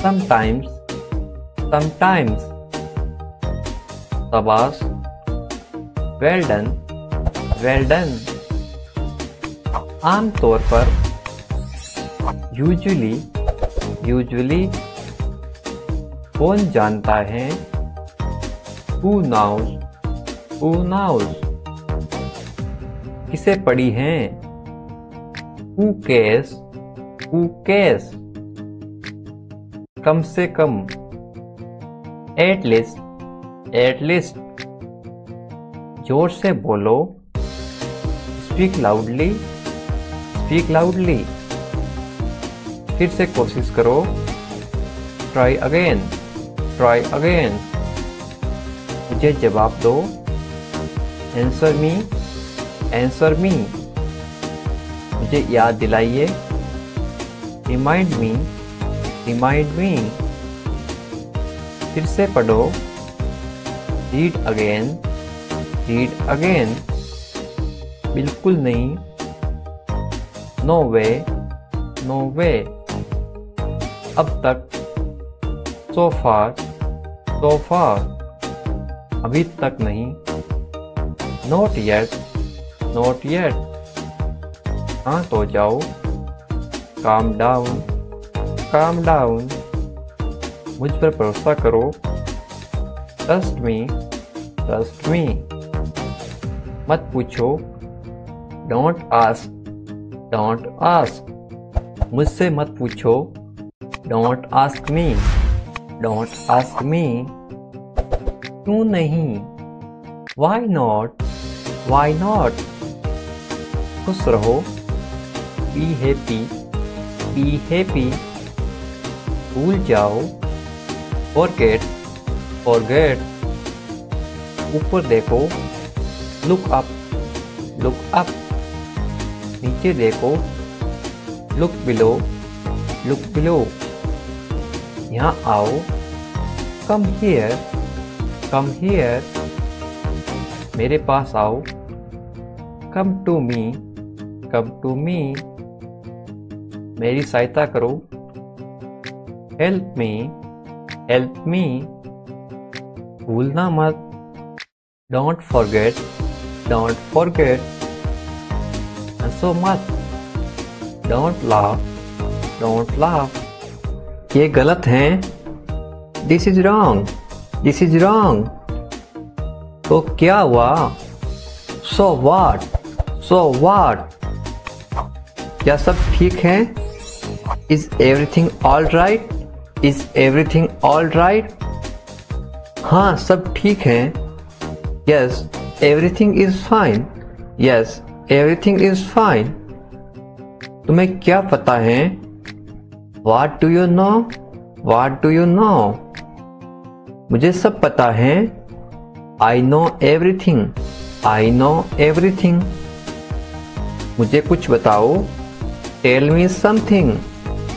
sometimes, sometimes। शाबाश, well done, well done। आमतौर पर, usually, usually। कौन जानता है, who knows, who knows। किसे पढ़ी हैं, who cares, who cares। कम से कम, at least, at least। जोर से बोलो, स्पीक लाउडली, स्पीक लाउडली। फिर से कोशिश करो, ट्राई अगेन, ट्राई अगेन। मुझे जवाब दो, आंसर मी, आंसर मी। मुझे याद दिलाइए, रिमाइंड मी, रिमाइंड मी। फिर से पढ़ो, रीड अगेन, रीड अगेन। बिल्कुल नहीं, नो वे, नो वे। अब तक, सो फार, सो फार। अभी तक नहीं, नॉट येट, नॉट येट। शांत हो जाओ, काम डाउन, काम डाउन। मुझ पर भरोसा करो, ट्रस्ट मी, ट्रस्ट मी। मत पूछो, डोंट आस्क, डोंट आस्क। मुझसे मत पूछो, don't ask me, don't ask me. क्यों नहीं, वाई नॉट, वाई नॉट। खुश रहो, बी हैप्पी, बी हैप्पी। भूल जाओ, फॉरगेट, फॉरगेट। ऊपर देखो, लुक अप, लुक अप। नीचे देखो, लुक बिलो, लुक बिलो। यहाँ आओ, कम हियर, कम हियर। मेरे पास आओ, come to me, come to me. मेरी सहायता करो, हेल्प मी, हेल्प मी। भूलना मत, डोंट फॉरगेट, डोंट फॉरगेट। हंसो मत, डोंट लाफ, डोंट लाफ। ये गलत है, this is wrong, this is wrong. तो क्या हुआ, सो व्हाट, सो व्हाट। क्या सब ठीक है, is everything all right, is everything all right. हाँ, सब ठीक है, yes everything is fine, yes everything is fine. तुम्हें क्या पता है, what do you know, what do you know. मुझे सब पता है, I know everything, I know everything. मुझे कुछ बताओ, tell me something,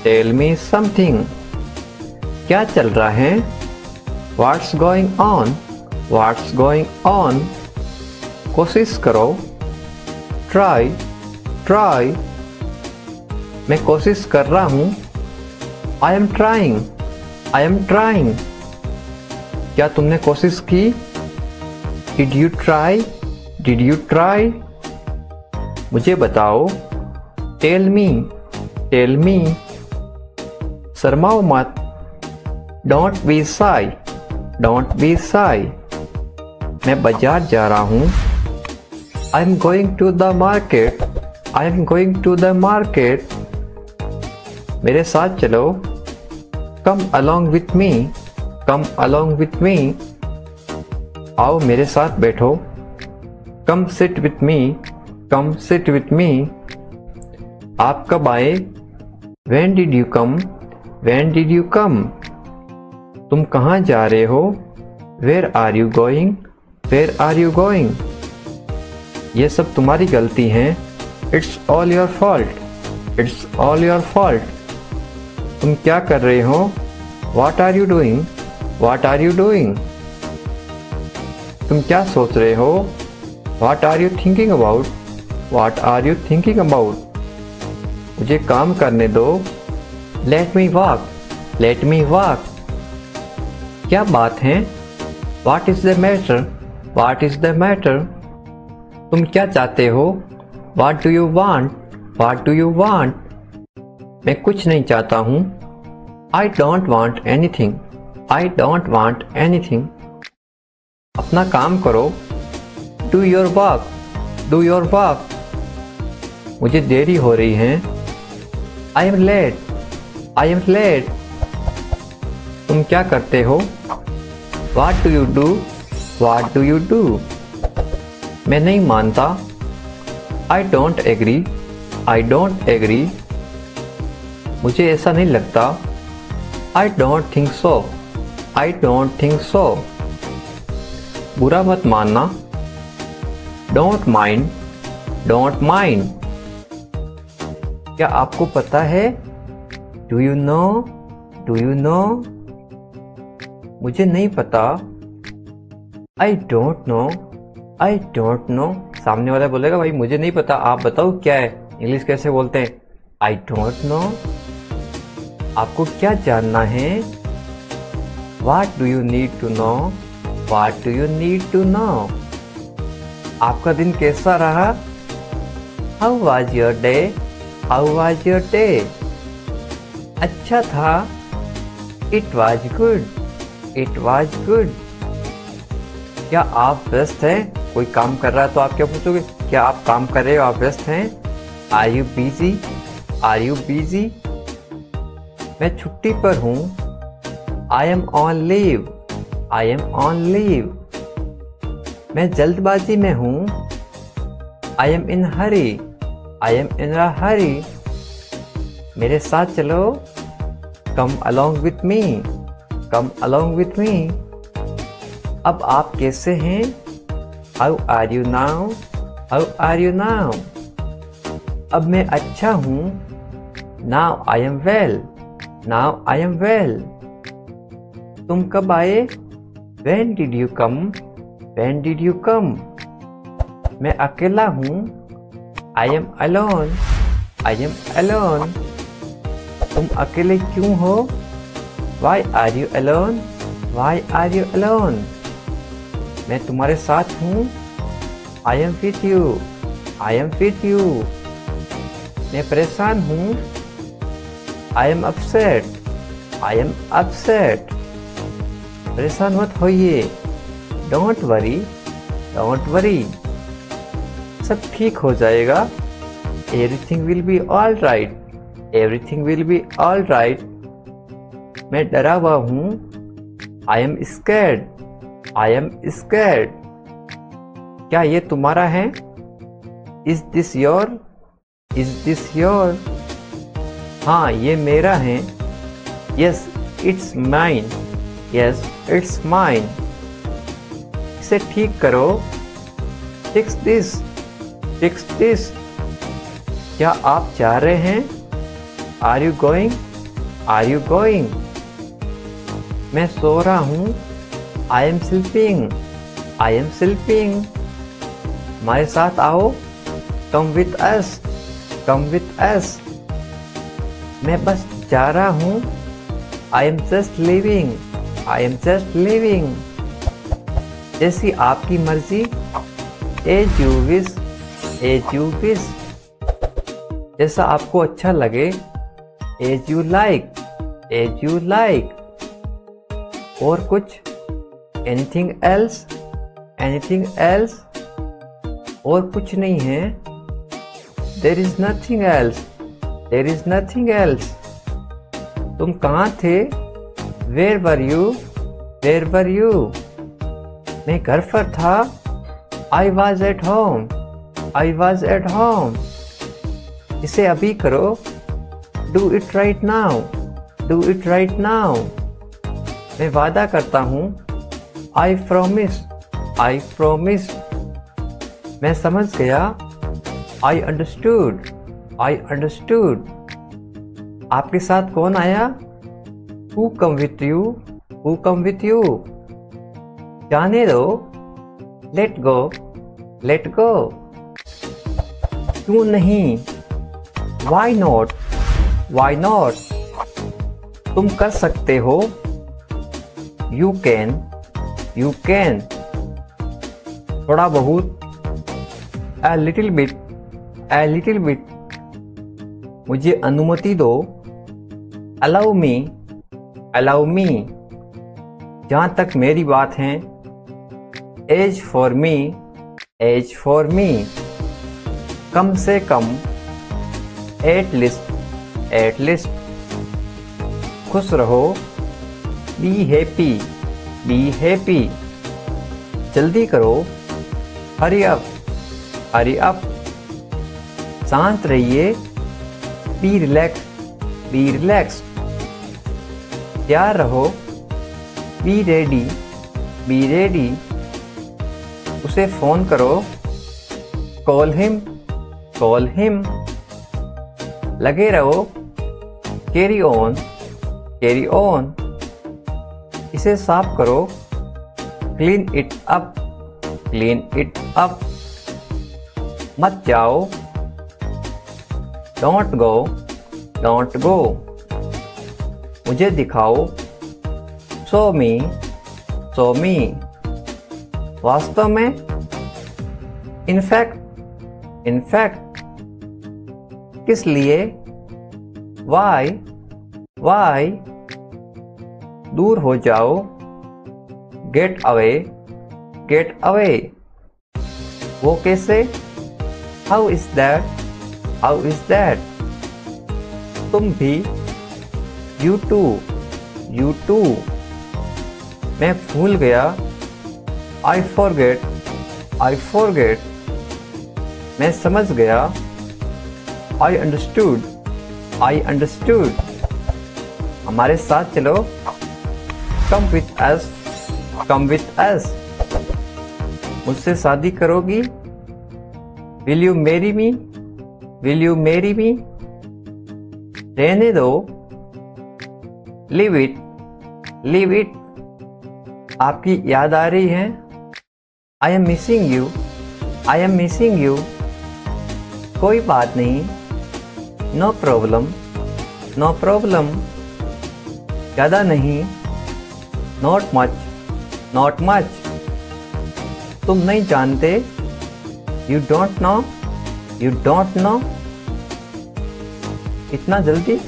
tell me something. क्या चल रहा है, what's going on, what's going on. कोशिश करो, ट्राई, ट्राई। मैं कोशिश कर रहा हूं, I am trying, I am trying. क्या तुमने कोशिश की, Did you try? Did you try? मुझे बताओ। Tell me. Tell me. शर्माओ मत। Don't be shy. Don't be shy. मैं बाजार जा रहा हूँ। I'm going to the market. I'm going to the market. मेरे साथ चलो। Come along with me. Come along with me. आओ मेरे साथ बैठो। Come sit with me. Come sit with me. आप कब आए? When did you come? When did you come? तुम कहाँ जा रहे हो? Where are you going? Where are you going? ये सब तुम्हारी गलती है। It's all your fault. It's all your fault. तुम क्या कर रहे हो? What are you doing? What are you doing? तुम क्या सोच रहे हो? What are you thinking about? What are you thinking about? मुझे काम करने दो। Let me walk. Let me walk. क्या बात है? What is the matter? What is the matter? तुम क्या चाहते हो? What do you want? What do you want? मैं कुछ नहीं चाहता हूँ। I don't want anything. I don't want anything. अपना काम करो। Do your work. Do your work. मुझे देरी हो रही है। I am late. I am late. तुम क्या करते हो? What do you do? What do you do? मैं नहीं मानता। I don't agree. I don't agree. मुझे ऐसा नहीं लगता। I don't think so. I don't think so. बुरा मत मानना। Don't mind. Don't mind. क्या आपको पता है? Do you know? Do you know? मुझे नहीं पता। I don't know. I don't know. सामने वाला बोलेगा भाई मुझे नहीं पता, आप बताओ क्या है। इंग्लिश कैसे बोलते हैं? I don't know. आपको क्या जानना है? What do you need to know? What do you need to know? आपका दिन कैसा रहा? How was your day? How was your day? अच्छा था। It was good. It was good. क्या आप व्यस्त हैं? कोई काम कर रहा है तो आप क्या पूछोगे? क्या आप काम कर रहे हो? आप व्यस्त हैं? Are you busy? Are you busy? मैं छुट्टी पर हूँ। I am on leave. I am on leave. मैं जल्दबाजी में हूँ। I am in hurry. I am in a hurry. मेरे साथ चलो। Come along with me. Come along with me. अब आप कैसे हैं? How are you now? How are you now? अब मैं अच्छा हूँ। Now I am well. Now I am well. तुम कब आए? When did you come? When did you come? मैं अकेला हूँ। I am alone. I am alone. तुम अकेले क्यों हो? Why are you alone? Why are you alone? मैं तुम्हारे साथ हूँ। I am with you. I am with you. मैं परेशान हूँ। I am upset. I am upset. परेशान मत होइए। Don't worry. Don't worry. सब ठीक हो जाएगा। Everything will be all right. Everything will be all right. मैं डरा हुआ हूँ। I am scared. I am scared. क्या ये तुम्हारा है? Is this your? Is this your? हाँ ये मेरा है। Yes, it's mine. Yes, it's mine. इसे ठीक करो। Fix this. Fix this. क्या आप जा रहे हैं? Are you going? Are you going? मैं सो रहा हूँ। I am sleeping. I am sleeping. हमारे साथ आओ। Come with us. Come with us. मैं बस जा रहा हूँ। I am just leaving. I am just leaving. जैसी आपकी मर्जी, as you wish, as you wish. जैसा आपको अच्छा लगे, as you like, as you like. और कुछ, एनीथिंग एल्स, एनीथिंग एल्स। और कुछ नहीं है, there is nothing else, there is nothing else. तुम कहाँ थे, where were you, where were you. मैं घर पर था, I was at home, I was at home. इसे अभी करो, do it right now, do it right now. मैं वादा करता हूँ, आई प्रॉमिस, आई प्रॉमिस। मैं समझ गया, आई अंडरस्टूड, आई अंडरस्टूड। आपके साथ कौन आया, who come with you, who come with you. जाने दो, लेट गो, लेट गो। क्यों नहीं, वाई नॉट, वाई नॉट। तुम कर सकते हो, यू कैन, यू कैन। थोड़ा बहुत, a little bit, a little bit। मुझे अनुमति दो, allow me, allow me। जहाँ तक मेरी बात है, as for me, as for me। कम से कम, at least, at least। खुश रहो, be happy, be happy। जल्दी करो, hurry up, hurry up। शांत रहिए, be relaxed, be relaxed। तैयार रहो, be ready, be ready। उसे फोन करो, call him, call him। लगे रहो, carry on, carry on। इसे साफ करो, clean it up, clean it up। मत जाओ, don't go, don't go। मुझे दिखाओ, show me, show me। वास्तव में, in fact, in fact। किस लिए, why, why। दूर हो जाओ, get away, get away। वो कैसे, how is that, how is that। तुम भी, you too, you too। मैं भूल गया, I forget, I forget। मैं समझ गया, I understood, I understood। हमारे साथ चलो, come with us, come with us। मुझसे शादी करोगी, will you marry me, will you marry me। रहने दो, leave it, leave it। आपकी याद आ रही है, I am missing you, I am missing you। कोई बात नहीं, no problem, no problem। ज़्यादा नहीं, not much, not much। तुम नहीं जानते, you don't know, you don't know। इतना जल्दी,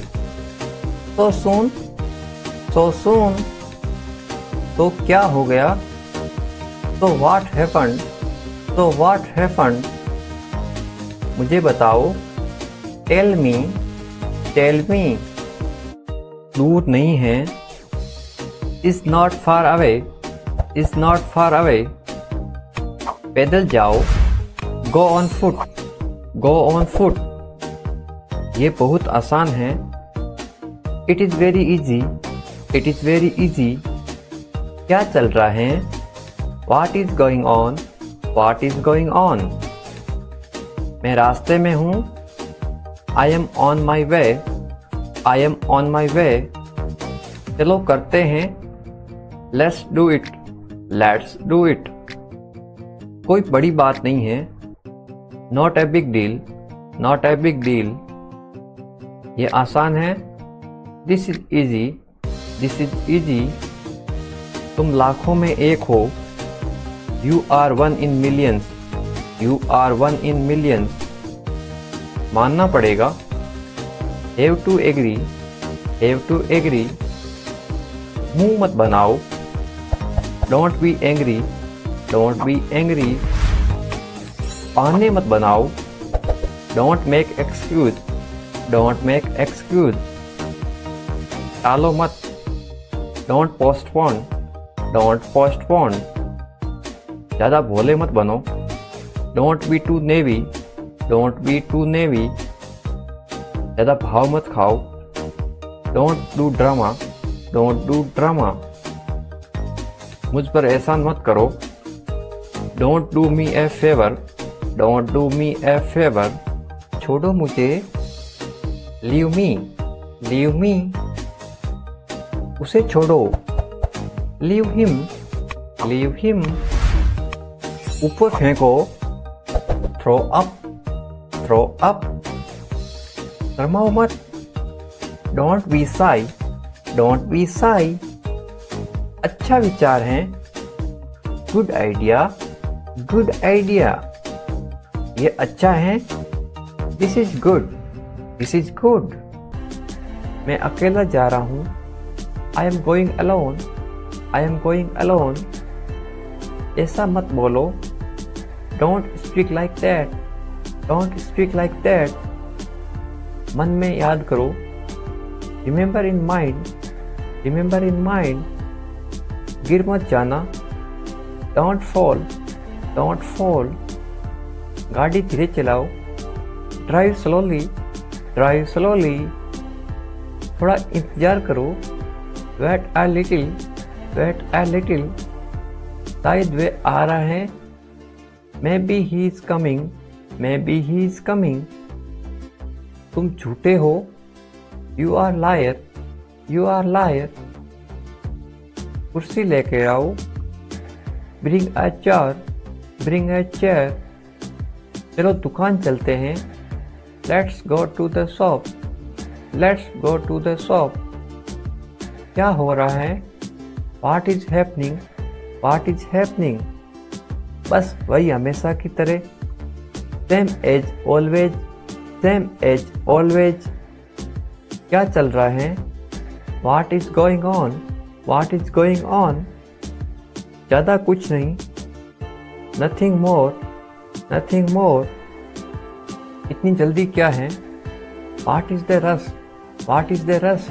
so soon, so soon। तो क्या हो गया, so what happened, so what happened। मुझे बताओ, tell me, tell me। दूर नहीं है, is not far away, is not far away। पैदल जाओ, go on foot, go on foot। ये बहुत आसान है, it is very easy, it is very easy। क्या चल रहा है, what is going on, what is going on। मैं रास्ते में हूँ, I am on my way, I am on my way। चलो करते हैं, let's do it, let's do it। कोई बड़ी बात नहीं है, not a big deal, not a big deal। ये आसान है, this is easy, this is easy। तुम लाखों में एक हो, You are one in millions. You are one in millions. मानना पड़ेगा. Have to agree. Have to agree. मुंह मत बनाओ. Don't be angry. Don't be angry. बहाने मत बनाओ. Don't make excuse. Don't make excuse. टालो मत. Don't postpone. Don't postpone. ज़्यादा भोले मत बनो. Don't be too navy. Don't be too navy. ज़्यादा भाव मत खाओ. Don't do drama. Don't do drama. मुझ पर एहसान मत करो. Don't do me a favor. Don't do me a favor. छोड़ो मुझे. Leave me. Leave me. उसे छोड़ो. Leave him. Leave him. ऊपर फेंको. Throw up. Throw up. शर्माओ मत. Don't be shy. Don't be shy. अच्छा विचार है. Good idea. Good idea. ये अच्छा है. This is good. This is good. मैं अकेला जा रहा हूँ. I am going alone. I am going alone. ऐसा मत बोलो. Don't speak like that. Don't speak like that. मन में याद करो. Remember in mind. Remember in mind. गिर मत जाना. Don't fall. Don't fall. गाड़ी धीरे चलाओ. Drive slowly. Drive slowly. थोड़ा इंतजार करो. Wait a little. Wait a little. शायद वे आ रहा है. Maybe he is coming. Maybe he is coming. तुम झूठे हो. You are liar. You are liar. कुर्सी लेके आओ. Bring a chair. Bring a chair. चलो दुकान चलते हैं. Let's go to the shop. Let's go to the shop. क्या हो रहा है? What is happening? What is happening? बस वही हमेशा की तरह. Same as always. Same as always. क्या चल रहा है? What is going on? What is going on? ज़्यादा कुछ नहीं. Nothing more. Nothing more. इतनी जल्दी क्या है? What is the rush? What is the rush?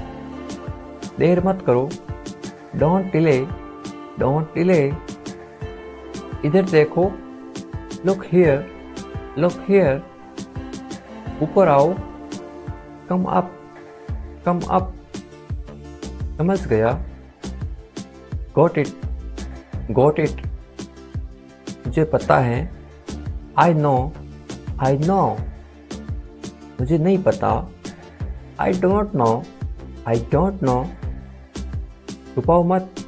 देर मत करो. Don't delay. Don't delay. इधर देखो. Look here. Look here. ऊपर आओ. Come up. Come up. समझ गया. Got it. Got it. मुझे पता है. I know. I know. मुझे नहीं पता. I don't know. I don't know. छुपाओ मत.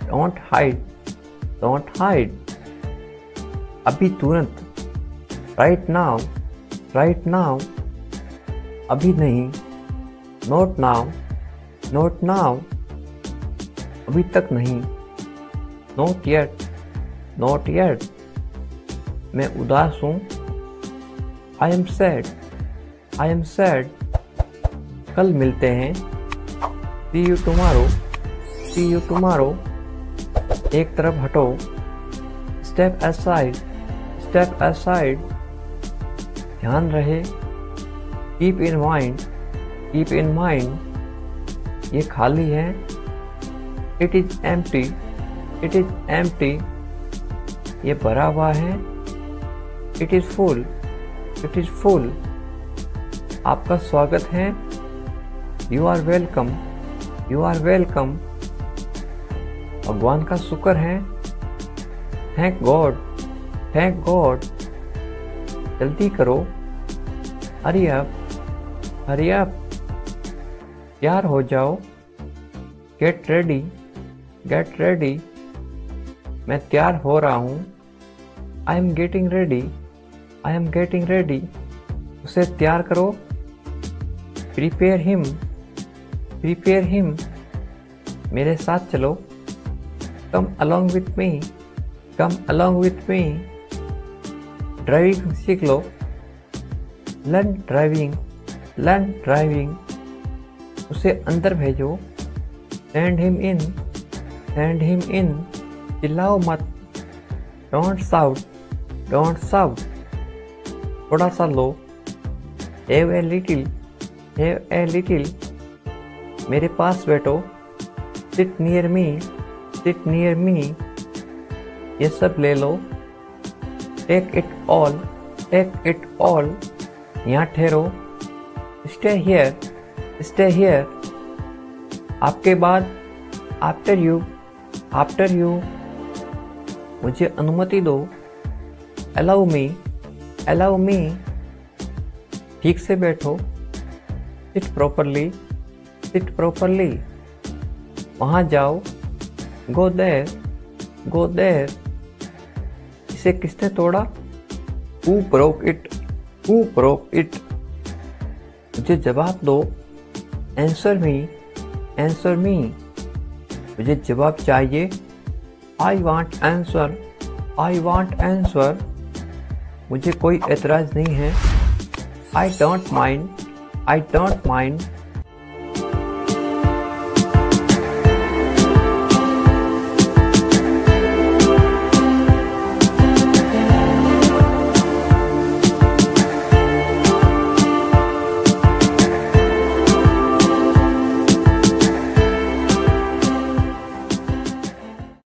Don't hide. Don't hide. अभी तुरंत. Right now. Right now. अभी नहीं. Not now. Not now. अभी तक नहीं. Not yet. Not yet. मैं उदास हूँ. I am sad. I am sad. कल मिलते हैं. See you tomorrow. See you tomorrow. एक तरफ हटो. Step aside. Step aside. ध्यान रहे. Keep in mind. Keep in mind. ये खाली है. It is empty. It is empty. ये भरा हुआ है. It is full. It is full. आपका स्वागत है. You are welcome. You are welcome. भगवान का शुक्र है. Thank God. Thank God. जल्दी करो. Hurry up. Hurry up. तैयार हो जाओ. Get ready. Get ready. मैं तैयार हो रहा हूँ. I am getting ready. I am getting ready. उसे तैयार करो. Prepare him. Prepare him. मेरे साथ चलो. Come along with me. Come along with me, driving सीख लो, लर्न ड्राइविंग, लर्न ड्राइविंग। उसे अंदर भेजो, send him in, send him in. चिल्लाओ मत, डोंट शाउट, डोंट शाउट। थोड़ा सा लो, have a little, have a little. मेरे पास बैठो, sit near me, sit near me. ये सब ले लो, take it all, take it all. यहाँ ठहरो, स्टे हियर, स्टे हियर। आपके बाद, आफ्टर यू, आफ्टर यू। मुझे अनुमति दो, अलाउ मी, अलाउ मी। ठीक से बैठो, सिट प्रॉपरली, सिट प्रॉपरली। वहाँ जाओ, गो देयर, गो देयर। इसे किसने तोड़ा? Who broke it, who broke it. मुझे जवाब दो, आंसर मी, आंसर मी। मुझे जवाब चाहिए, I want answer, I want answer. मुझे कोई एतराज नहीं है, I don't mind, I don't mind.